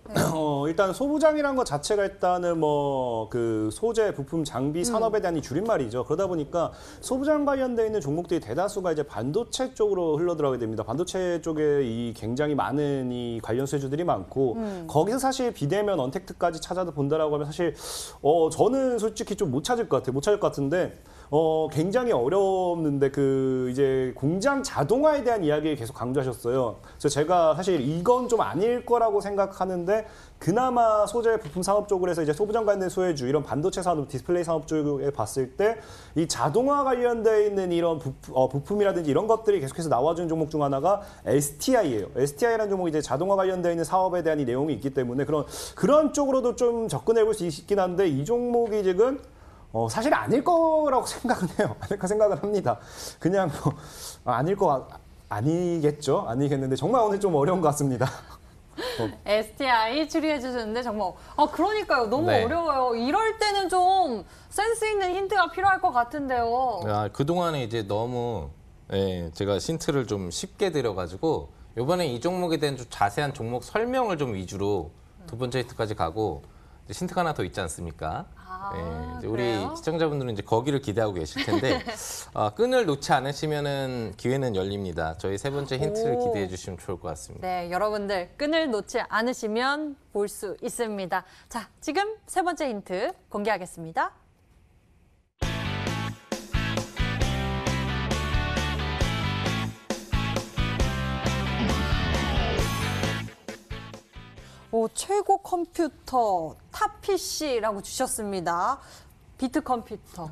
일단 소부장이란 것 자체가 일단은 뭐 그 소재, 부품, 장비 산업에 대한 이 줄임말이죠. 그러다 보니까 소부장 관련돼 있는 종목들이 대다수가 이제 반도체 쪽으로 흘러들어가게 됩니다. 반도체 쪽에 이 굉장히 많은 이 관련 수혜주들이 많고 거기서 사실 비대면 언택트까지 찾아도 본다라고 하면 사실 저는 솔직히 좀 못 찾을 것 같아요. 못 찾을 것 같은데 굉장히 어렵는데 그 이제 공장 자동화에 대한 이야기를 계속 강조하셨어요. 그래서 제가 사실 이건 좀 아닐 거라고 생각하는데 그나마 소재 부품 산업 쪽으로 해서 이제 소부장 관련된 소외주 이런 반도체 산업, 디스플레이 산업 쪽에 봤을 때 이 자동화 관련돼 있는 이런 부품이라든지 이런 것들이 계속해서 나와주는 종목 중 하나가 STI예요. STI라는 종목이 이제 자동화 관련돼 있는 사업에 대한 이 내용이 있기 때문에 그런 쪽으로도 좀 접근해 볼 수 있긴 한데 이 종목이 지금 사실 아닐 거라고 생각은 해요. 아닐 거 생각을 합니다. 그냥 아니겠죠? 아니겠는데 정말 오늘 좀 어려운 것 같습니다. STI 추리해 주셨는데 정말 그러니까요. 너무 네. 어려워요. 이럴 때는 좀 센스 있는 힌트가 필요할 것 같은데요. 그동안에 이제 너무 제가 힌트를 좀 쉽게 드려가지고 이번에 이 종목에 대한 좀 자세한 종목 설명을 좀 위주로 두 번째 힌트까지 가고 힌트가 하나 더 있지 않습니까? 이제 우리 그래요? 시청자분들은 이제 거기를 기대하고 계실 텐데 끈을 놓지 않으시면은 기회는 열립니다. 저희 세 번째 힌트를 오. 기대해 주시면 좋을 것 같습니다. 네, 여러분들 끈을 놓지 않으시면 볼 수 있습니다. 자, 지금 세 번째 힌트 공개하겠습니다. 최고 컴퓨터 탑 PC라고 주셨습니다. 비트 컴퓨터,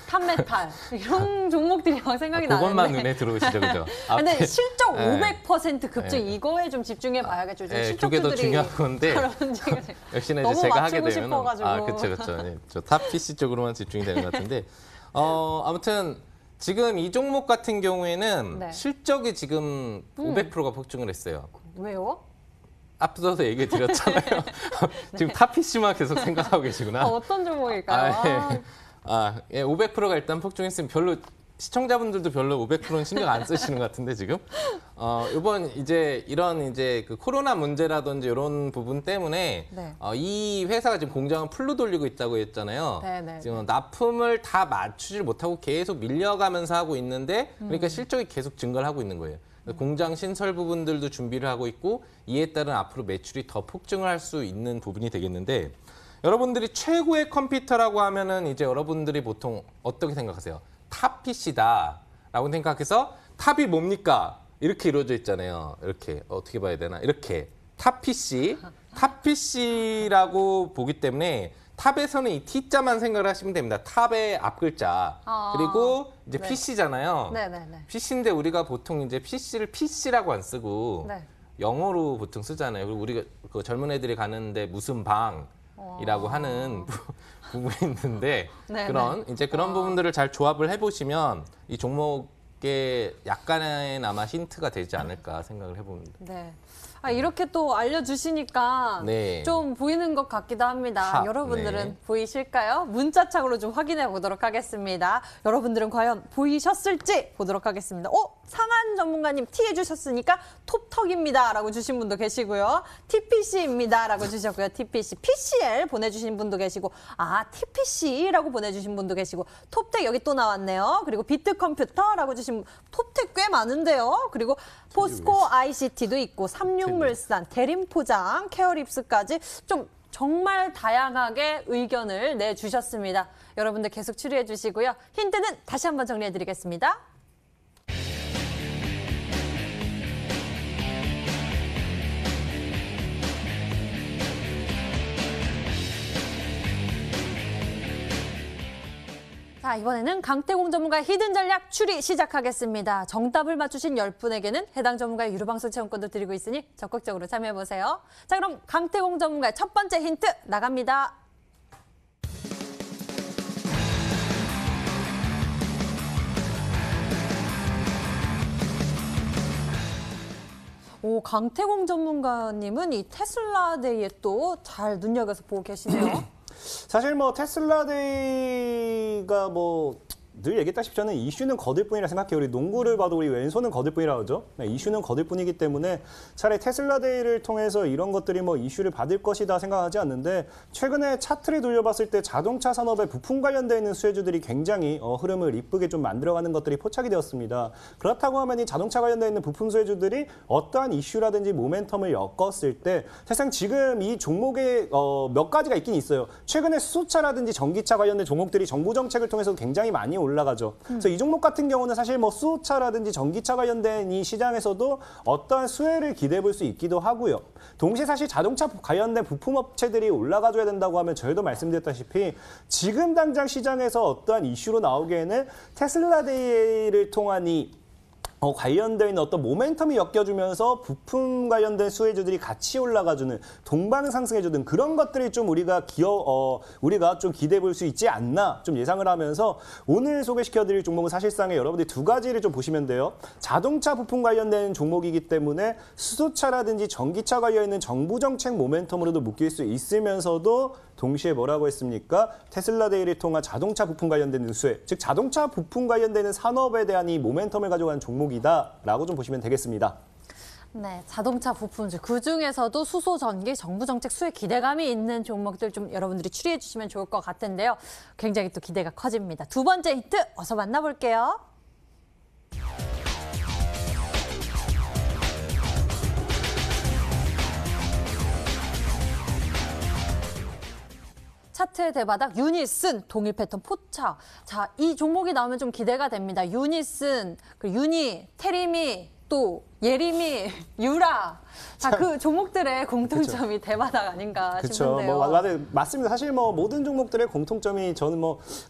탑메탈 이런 종목들이 막 생각이 그것만 나는데. 눈에 들어오시죠, 그죠? 근데 앞에- 실적 네. 500% 급증 네. 이거에 좀 집중해 봐야겠죠. 그게 더 중요한 건데 역시나 이제 너무 제가 하게 맞추고 되면 싶어가지고. 그렇죠. 저탑 PC 쪽으로만 집중이 되는 것 같은데 아무튼 지금 이 종목 같은 경우에는 네. 실적이 지금 500%가 폭증을 했어요. 왜요? 앞서서 얘기 드렸잖아요. 지금 탑 PC만 계속 생각하고 계시구나. 어떤 종목일까요? 500%가 일단 폭증했으면 별로 시청자분들도 별로 500%는 신경 안 쓰시는 것 같은데 지금 이번 이제 이런 이제 그 코로나 문제라든지 이런 부분 때문에 네. 이 회사가 지금 공장을 풀로 돌리고 있다고 했잖아요. 네. 지금 납품을 다 맞추질 못하고 계속 밀려가면서 하고 있는데 그러니까 실적이 계속 증가를 하고 있는 거예요. 공장 신설 부분들도 준비를 하고 있고 이에 따른 앞으로 매출이 더 폭증을 할 수 있는 부분이 되겠는데 여러분들이 최고의 컴퓨터라고 하면은 이제 여러분들이 보통 어떻게 생각하세요? 탑 PC다라고 생각해서 탑이 뭡니까? 이렇게 이루어져 있잖아요. 이렇게 어떻게 봐야 되나? 이렇게 탑 PC라고 보기 때문에 탑에서는 이 T자만 생각을 하시면 됩니다. 탑의 앞 글자. 그리고 이제 네. PC잖아요. 네네네. PC인데 우리가 보통 이제 PC를 PC라고 안 쓰고 네. 영어로 보통 쓰잖아요. 그리고 우리가 그 젊은 애들이 가는데 무슨 방, 이라고 하는 부분이 있는데 네, 그런 부분들을 잘 조합을 해보시면 이 종목에 약간의나마 힌트가 되지 않을까 생각을 해봅니다. 네. 이렇게 또 알려주시니까 네. 좀 보이는 것 같기도 합니다. 여러분들은 네. 보이실까요? 문자창으로 좀 확인해 보도록 하겠습니다. 여러분들은 과연 보이셨을지 보도록 하겠습니다. 상한 전문가님 T 해주셨으니까 톱턱입니다 라고 주신 분도 계시고요. TPC입니다 라고 주셨고요. TPC, PCL 보내주신 분도 계시고 TPC라고 보내주신 분도 계시고 톱텍 여기 또 나왔네요. 그리고 비트컴퓨터라고 주신 톱텍 꽤 많은데요. 그리고 포스코 ICT도 있고 삼육물산, 대림포장, 케어립스까지 좀 정말 다양하게 의견을 내주셨습니다. 여러분들 계속 추리해 주시고요. 힌트는 다시 한번 정리해 드리겠습니다. 자, 이번에는 강태공 전문가의 히든 전략 추리 시작하겠습니다. 정답을 맞추신 10분에게는 해당 전문가의 유료방송 체험권도 드리고 있으니 적극적으로 참여해보세요. 자, 그럼 강태공 전문가의 첫 번째 힌트 나갑니다. 강태공 전문가님은 이 테슬라데이에 또 잘 눈여겨서 보고 계시네요. 사실 뭐 테슬라데이가 늘 얘기했다시피 저는 이슈는 거들 뿐이라 생각해요. 우리 농구를 봐도 우리 왼손은 거들 뿐이라고 하죠. 이슈는 거들 뿐이기 때문에 차라리 테슬라데이를 통해서 이런 것들이 이슈를 받을 것이다 생각하지 않는데 최근에 차트를 돌려봤을 때 자동차 산업의 부품 관련되어 있는 수혜주들이 굉장히 흐름을 이쁘게 좀 만들어가는 것들이 포착이 되었습니다. 그렇다고 하면 이 자동차 관련되어 있는 부품 수혜주들이 어떠한 이슈라든지 모멘텀을 엮었을 때 사실상 지금 이 종목에 몇 가지가 있긴 있어요. 최근에 수소차라든지 전기차 관련된 종목들이 정부 정책을 통해서 굉장히 많이 올라가죠. 그래서 이 종목 같은 경우는 사실 수소차라든지 전기차 관련된 이 시장에서도 어떠한 수혜를 기대해 볼 수 있기도 하고요. 동시에 사실 자동차 관련된 부품 업체들이 올라가줘야 된다고 하면 저희도 말씀드렸다시피 지금 당장 시장에서 어떠한 이슈로 나오기에는 테슬라데이를 통한 이 관련되어 있는 어떤 모멘텀이 엮여주면서 부품 관련된 수혜주들이 같이 올라가주는 동반 상승해주는 그런 것들이 좀 우리가 좀 기대해 볼 수 있지 않나 좀 예상을 하면서 오늘 소개시켜드릴 종목은 사실상에 여러분들이 두 가지를 좀 보시면 돼요. 자동차 부품 관련된 종목이기 때문에 수소차라든지 전기차 관련 있는 정부 정책 모멘텀으로도 묶일 수 있으면서도 동시에 뭐라고 했습니까? 테슬라데이를 통한 자동차 부품 관련된 수혜, 즉 자동차 부품 관련되는 산업에 대한 이 모멘텀을 가져가는 종목이다라고 좀 보시면 되겠습니다. 네, 자동차 부품주 그중에서도 수소, 전기, 정부 정책 수혜 기대감이 있는 종목들 좀 여러분들이 추리해 주시면 좋을 것 같은데요. 굉장히 또 기대가 커집니다. 두 번째 힌트 어서 만나볼게요. 차트의 대바닥 유니슨 동일 패턴 포착. 자, 이 종목이 나오면 좀 기대가 됩니다. 유니슨, 유니, 테리미, 또 예림이, 유라. 자, 그 종목들의 공통점이 대바닥 아닌가 싶은데요. 맞습니다. 사실 모든 종목들의 공통점이 저는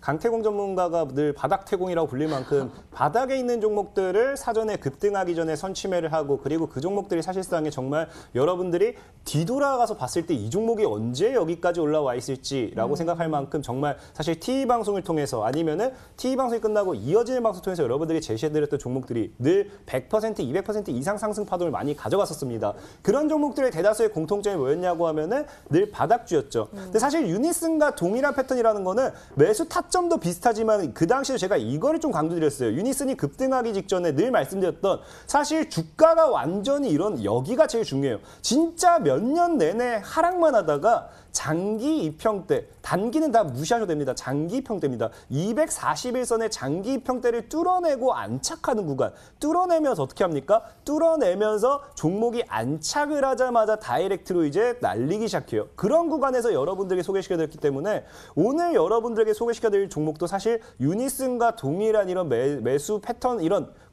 강태공 전문가가 늘 바닥태공이라고 불릴 만큼 바닥에 있는 종목들을 사전에 급등하기 전에 선취매를 하고 그리고 그 종목들이 사실상에 정말 여러분들이 뒤돌아가서 봤을 때 이 종목이 언제 여기까지 올라와 있을지라고 생각할 만큼 정말 사실 TV 방송을 통해서 아니면은 TV 방송이 끝나고 이어지는 방송 통해서 여러분들에게 제시해드렸던 종목들이 늘 100%, 200% 이상 상승 파동을 많이 가져갔었습니다. 그런 종목들의 대다수의 공통점이 뭐였냐고 하면은 늘 바닥주였죠. 근데 사실 유니슨과 동일한 패턴이라는 거는 매수 타점도 비슷하지만 그 당시에 제가 이거를 좀 강조드렸어요. 유니슨이 급등하기 직전에 늘 말씀드렸던 사실 주가가 완전히 여기가 제일 중요해요. 진짜 몇 년 내내 하락만 하다가 장기 이평대, 단기는 다 무시하셔도 됩니다. 장기 이평대입니다. 241선의 장기 이평대를 뚫어내고 안착하는 구간. 뚫어내면서 어떻게 합니까? 뚫어내면서 종목이 안착을 하자마자 다이렉트로 이제 날리기 시작해요. 그런 구간에서 여러분들에게 소개시켜드렸기 때문에 오늘 여러분들에게 소개시켜드릴 종목도 사실 유니슨과 동일한 이런 매수 패턴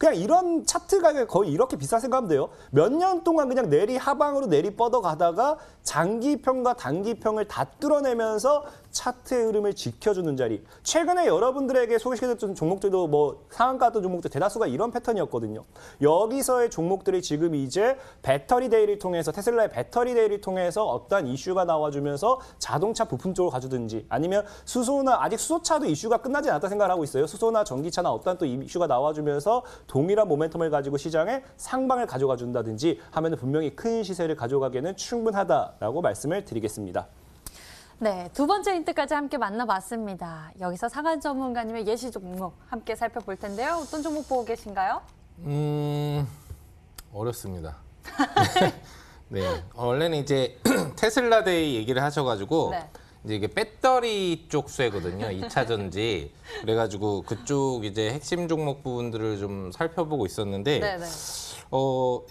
그냥 이런 차트 가격이 거의 이렇게 비싸 생각하면 돼요. 몇 년 동안 그냥 내리 하방으로 내리 뻗어가다가 장기평과 단기평을 다 뚫어내면서 차트의 흐름을 지켜주는 자리. 최근에 여러분들에게 소개시켜드렸던 종목들도 뭐 상한가 던 종목들 대다수가 이런 패턴이었거든요. 여기서의 종목들이 지금 이제 배터리 데이를 통해서 테슬라의 배터리 데이를 통해서 어떠한 이슈가 나와주면서 자동차 부품 쪽으로 가주든지 아니면 수소나 아직 수소차도 이슈가 끝나지 않았다 생각을 하고 있어요. 수소나 전기차나 어떠한 또 이슈가 나와주면서 동일한 모멘텀을 가지고 시장에 상방을 가져가 준다든지 하면은 분명히 큰 시세를 가져가기에는 충분하다라고 말씀을 드리겠습니다. 네, 두 번째 힌트까지 함께 만나봤습니다. 여기서 상한 전문가님의 예시 종목 함께 살펴볼 텐데요. 어떤 종목 보고 계신가요? 어렵습니다. 네, 원래는 이제 테슬라 데이 얘기를 하셔가지고 네. 이제 이게 배터리 쪽 쇠거든요. 2차 전지. 그래가지고 그쪽 이제 핵심 종목 부분들을 좀 살펴보고 있었는데 네네.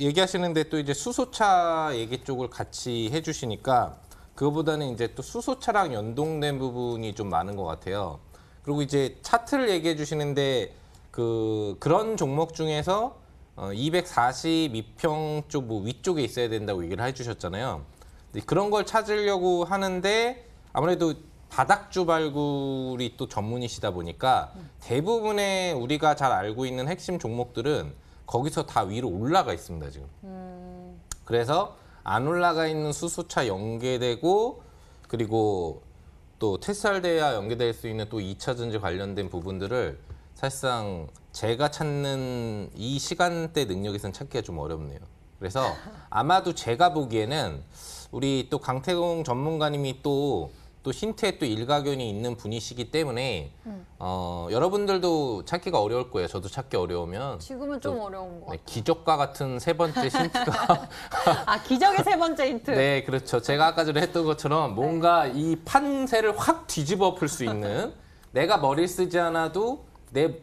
얘기하시는데 또 이제 수소차 얘기 쪽을 같이 해주시니까 그거보다는 이제 또 수소차랑 연동된 부분이 좀 많은 것 같아요. 그리고 이제 차트를 얘기해 주시는데 그런 종목 중에서 242평 쪽 뭐 위쪽에 있어야 된다고 얘기를 해주셨잖아요. 그런 걸 찾으려고 하는데 아무래도 바닥주 발굴이 또 전문이시다 보니까 대부분의 우리가 잘 알고 있는 핵심 종목들은 거기서 다 위로 올라가 있습니다, 지금. 그래서 안 올라가 있는 수소차 연계되고 그리고 또 테슬라와 연계될 수 있는 또 2차 전지 관련된 부분들을 사실상 제가 찾는 이 시간대 능력에서는 찾기가 좀 어렵네요. 그래서 아마도 제가 보기에는 우리 또 강태공 전문가님이 또 힌트에 또 일가견이 있는 분이시기 때문에 여러분들도 찾기가 어려울 거예요. 저도 찾기 어려우면. 지금은 좀 어려운 것 같아요. 네, 기적과 같은 세 번째 힌트가 아, 기적의 세 번째 힌트. 네, 그렇죠. 제가 아까 전에 했던 것처럼 뭔가 이 판세를 확 뒤집어 엎을 수 있는 내가 머리를 쓰지 않아도 내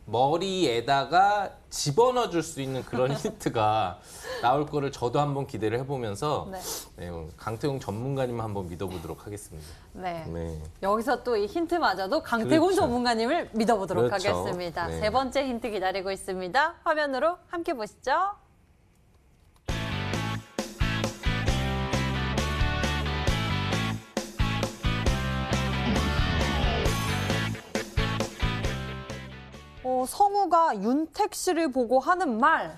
머리에다가 집어넣어 줄 수 있는 그런 힌트가 나올 거를 저도 한번 기대를 해보면서 네, 강태공 전문가님 한번 믿어보도록 하겠습니다. 네. 네. 여기서 또 이 힌트마저도 강태곤 그렇죠. 전문가님을 믿어보도록 그렇죠. 하겠습니다. 네. 세 번째 힌트 기다리고 있습니다. 화면으로 함께 보시죠. 성우가 윤택 씨를 보고 하는 말.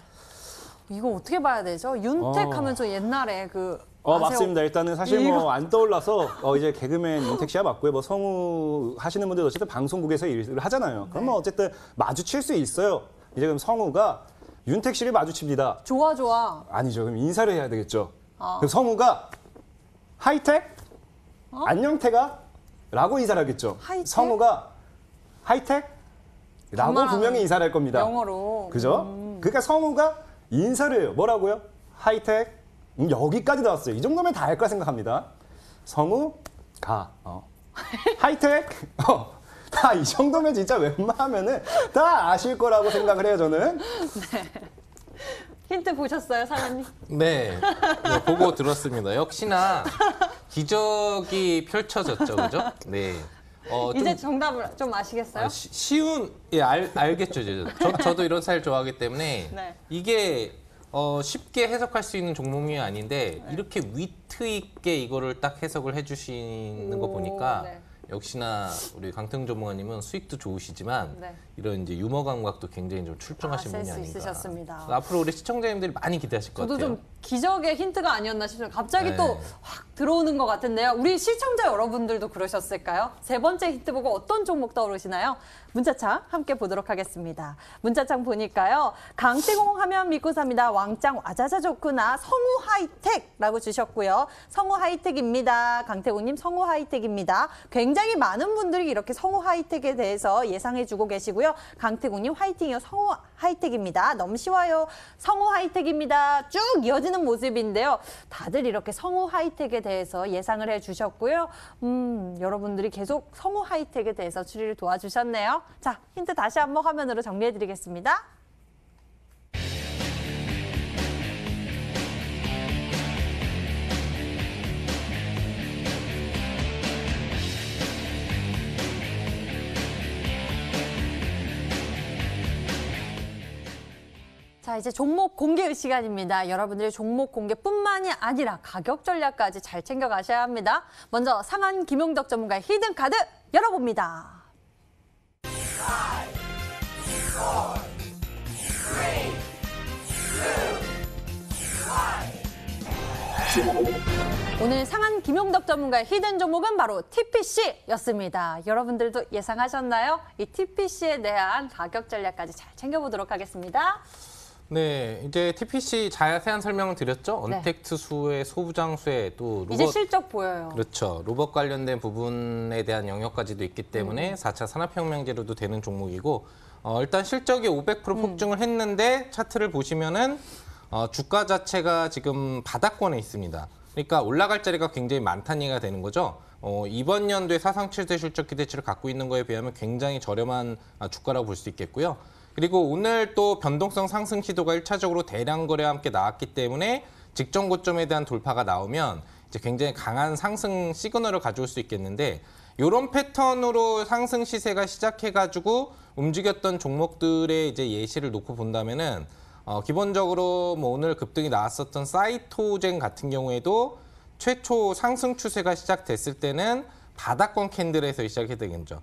이거 어떻게 봐야 되죠? 윤택 하면 저 옛날에 아세요? 맞습니다. 일단은 사실 뭐 안 떠올라서 이제 개그맨 윤택 씨가 맞고요. 뭐 성우 하시는 분들 어쨌든 방송국에서 일을 하잖아요. 그러면 어쨌든 마주칠 수 있어요. 이제 그럼 성우가 윤택 씨를 마주칩니다. 좋아. 아니죠. 그럼 인사를 해야 되겠죠. 그럼 성우가 하이텍? 안녕태가? 라고 인사를 하겠죠. 하이텍? 성우가 하이텍? 라고 반말하는 분명히 인사를 할 겁니다. 영어로. 그죠? 그러니까 성우가 인사를 해요. 뭐라고요? 하이텍? 여기까지 나왔어요. 이 정도면 다 알 거라 생각합니다. 성우, 가. 하이텍? 다 이 정도면 진짜 웬만하면은 다 아실 거라고 생각을 해요, 저는. 힌트 보셨어요, 사장님? 네, 보고 들었습니다. 역시나 기적이 펼쳐졌죠, 그죠? 네. 이제 정답을 좀 아시겠어요? 쉬운, 알겠죠. 저도 이런 스타일 좋아하기 때문에 네. 이게 쉽게 해석할 수 있는 종목이 아닌데 이렇게 위트 있게 이거를 딱 해석을 해주시는 거 보니까 네. 역시나 우리 강태공 전문가님은 수익도 좋으시지만 네. 이런 이제 유머 감각도 굉장히 좀 출중하신 분이 센스 아닌가. 있으셨습니다. 앞으로 우리 시청자님들이 많이 기대하실 것 저도 같아요. 좀 기적의 힌트가 아니었나 싶어요. 갑자기 네. 또 확 들어오는 것 같은데요. 우리 시청자 여러분들도 그러셨을까요? 세 번째 힌트 보고 어떤 종목 떠오르시나요? 문자창 함께 보도록 하겠습니다. 문자창 보니까요. 강태공 하면 믿고 삽니다. 왕짱 와자자 좋구나. 성우 하이텍라고 주셨고요. 성우 하이텍입니다. 강태공님 성우 하이텍입니다. 굉장히 많은 분들이 이렇게 성우 하이텍에 대해서 예상해주고 계시고요. 강태공님 화이팅이요. 성우 하이텍입니다. 너무 쉬워요. 성우 하이텍입니다. 쭉 이어지는 모습인데요. 다들 이렇게 성우 하이텍에 대해서 예상을 해주셨고요. 여러분들이 계속 성우 하이텍에 대해서 추리를 도와주셨네요. 자, 힌트 다시 한번 화면으로 정리해드리겠습니다. 자, 이제 종목 공개 시간입니다. 여러분들의 종목 공개뿐만이 아니라 가격 전략까지 잘 챙겨가셔야 합니다. 먼저 상한 김용덕 전문가의 히든 카드 열어봅니다. 오늘 상한 김용덕 전문가의 히든 종목은 바로 TPC였습니다. 여러분들도 예상하셨나요? 이 TPC에 대한 가격 전략까지 잘 챙겨보도록 하겠습니다. 네, 이제 TPC 자세한 설명을 드렸죠. 네. 언택트 수혜, 소부장 수혜, 또 이제 로봇 실적 보여요. 그렇죠. 로봇 관련된 부분에 대한 영역까지도 있기 때문에 4차 산업혁명제로도 되는 종목이고 일단 실적이 500% 폭증을 했는데 차트를 보시면은 주가 자체가 지금 바닥권에 있습니다. 그러니까 올라갈 자리가 굉장히 많다는 얘기가 되는 거죠. 이번 연도에 사상 최대 실적 기대치를 갖고 있는 거에 비하면 굉장히 저렴한 주가라고 볼 수 있겠고요. 그리고 오늘 또 변동성 상승 시도가 1차적으로 대량 거래와 함께 나왔기 때문에 직전 고점에 대한 돌파가 나오면 이제 굉장히 강한 상승 시그널을 가져올 수 있겠는데 이런 패턴으로 상승 시세가 시작해가지고 움직였던 종목들의 이제 예시를 놓고 본다면은 기본적으로 뭐 오늘 급등이 나왔었던 사이토젠 같은 경우에도 최초 상승 추세가 시작됐을 때는 바닥권 캔들에서 시작이 되겠죠.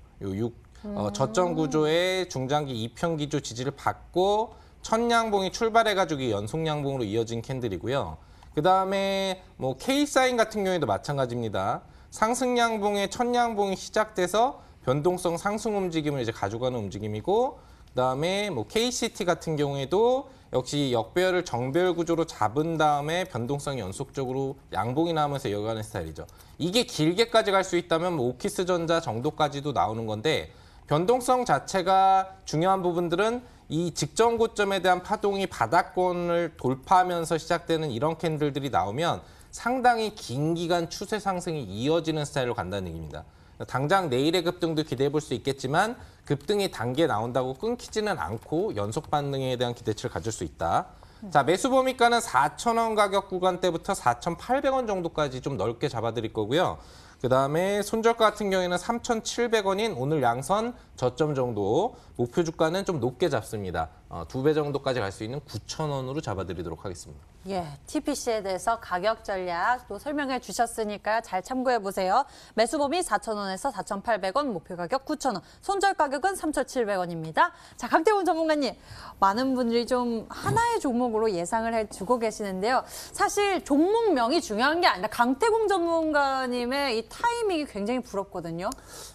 저점 구조의 중장기 2편 기조 지지를 받고 첫 양봉이 출발해가지고 연속 양봉으로 이어진 캔들이고요. 그 다음에 뭐 K사인 같은 경우에도 마찬가지입니다. 상승 양봉의 첫 양봉이 시작돼서 변동성 상승 움직임을 이제 가져가는 움직임이고, 그 다음에 뭐 KCT 같은 경우에도 역시 역배열을 정배열 구조로 잡은 다음에 변동성이 연속적으로 양봉이 나오면서 이어가는 스타일이죠. 이게 길게까지 갈 수 있다면 뭐 오키스전자 정도까지도 나오는 건데 변동성 자체가 중요한 부분들은 이 직전 고점에 대한 파동이 바닥권을 돌파하면서 시작되는 이런 캔들들이 나오면 상당히 긴 기간 추세 상승이 이어지는 스타일로 간다는 얘기입니다. 당장 내일의 급등도 기대해 볼 수 있겠지만 급등이 단계 나온다고 끊기지는 않고 연속 반등에 대한 기대치를 가질 수 있다. 자, 매수 범위가는 4,000원 가격 구간대부터 4,800원 정도까지 좀 넓게 잡아드릴 거고요. 그 다음에 손절가 같은 경우에는 3,700원인 오늘 양선 저점 정도, 목표 주가는 좀 높게 잡습니다. 2배 정도까지 갈 수 있는 9,000원으로 잡아드리도록 하겠습니다. 예, TPC에 대해서 가격 전략 또 설명해 주셨으니까 잘 참고해 보세요. 매수 범위 4,000원에서 4,800원, 목표 가격 9,000원, 손절 가격은 3,700원입니다. 자, 강태훈 전문가님, 많은 분들이 좀 하나의 종목으로 예상을 해주고 계시는데요. 사실 종목명이 중요한 게 아니라 강태공 전문가님의 이 타이밍이 굉장히 부럽거든요.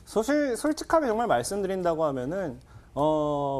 사실 솔직하게 정말 말씀드린다고 하면은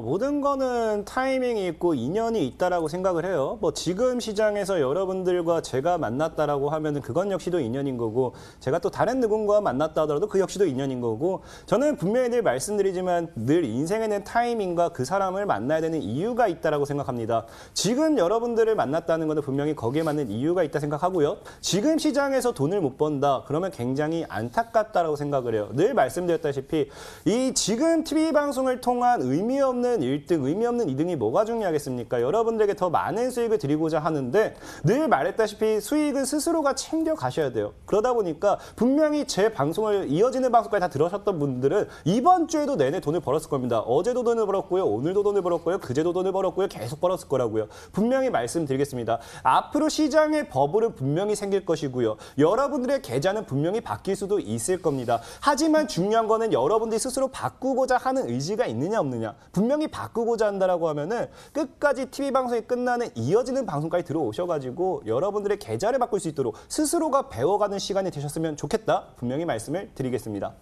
모든 거는 타이밍이 있고 인연이 있다라고 생각을 해요. 뭐 지금 시장에서 여러분들과 제가 만났다라고 하면은 그건 역시도 인연인 거고, 제가 또 다른 누군가와 만났다 하더라도 그 역시도 인연인 거고, 저는 분명히 늘 말씀드리지만 늘 인생에는 타이밍과 그 사람을 만나야 되는 이유가 있다라고 생각합니다. 지금 여러분들을 만났다는 것은 분명히 거기에 맞는 이유가 있다 생각하고요. 지금 시장에서 돈을 못 번다 그러면 굉장히 안타깝다라고 생각을 해요. 늘 말씀드렸다시피 이 지금 TV 방송을 통한 의미 없는 1등, 의미 없는 2등이 뭐가 중요하겠습니까? 여러분들에게 더 많은 수익을 드리고자 하는데 늘 말했다시피 수익은 스스로가 챙겨 가셔야 돼요. 그러다 보니까 분명히 제 방송을 이어지는 방송까지 다 들으셨던 분들은 이번 주에도 내내 돈을 벌었을 겁니다. 어제도 돈을 벌었고요. 오늘도 돈을 벌었고요. 그제도 돈을 벌었고요. 계속 벌었을 거라고요. 분명히 말씀드리겠습니다. 앞으로 시장의 버블은 분명히 생길 것이고요. 여러분들의 계좌는 분명히 바뀔 수도 있을 겁니다. 하지만 중요한 거는 여러분들이 스스로 바꾸고자 하는 의지가 있느냐 없느냐. 분명히 바꾸고자 한다라고 하면은 끝까지 TV 방송이 끝나는 이어지는 방송까지 들어오셔가지고 여러분들의 계좌를 바꿀 수 있도록 스스로가 배워가는 시간이 되셨으면 좋겠다. 분명히 말씀을 드리겠습니다.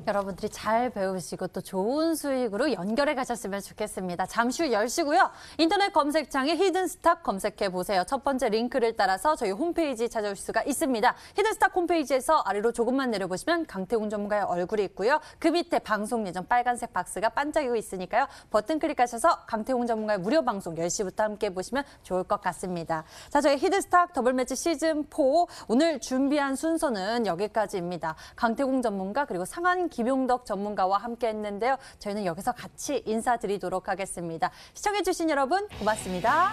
여러분들이 잘 배우시고 또 좋은 수익으로 연결해 가셨으면 좋겠습니다. 잠시 후 10시고요. 인터넷 검색창에 히든스탁 검색해 보세요. 첫 번째 링크를 따라서 저희 홈페이지 찾아오실 수가 있습니다. 히든스탁 홈페이지에서 아래로 조금만 내려보시면 강태공 전문가의 얼굴이 있고요. 그 밑에 방송 예정 빨간색 박스가 반짝이고 있으니까요. 버튼 클릭하셔서 강태공 전문가의 무료 방송 10시부터 함께 보시면 좋을 것 같습니다. 자, 저희 히든스탁 더블매치 시즌4 오늘 준비한 순서는 여기까지입니다. 강태공 전문가 그리고 상한 김용덕 전문가와 함께 했는데요. 저희는 여기서 같이 인사드리도록 하겠습니다. 시청해주신 여러분 고맙습니다.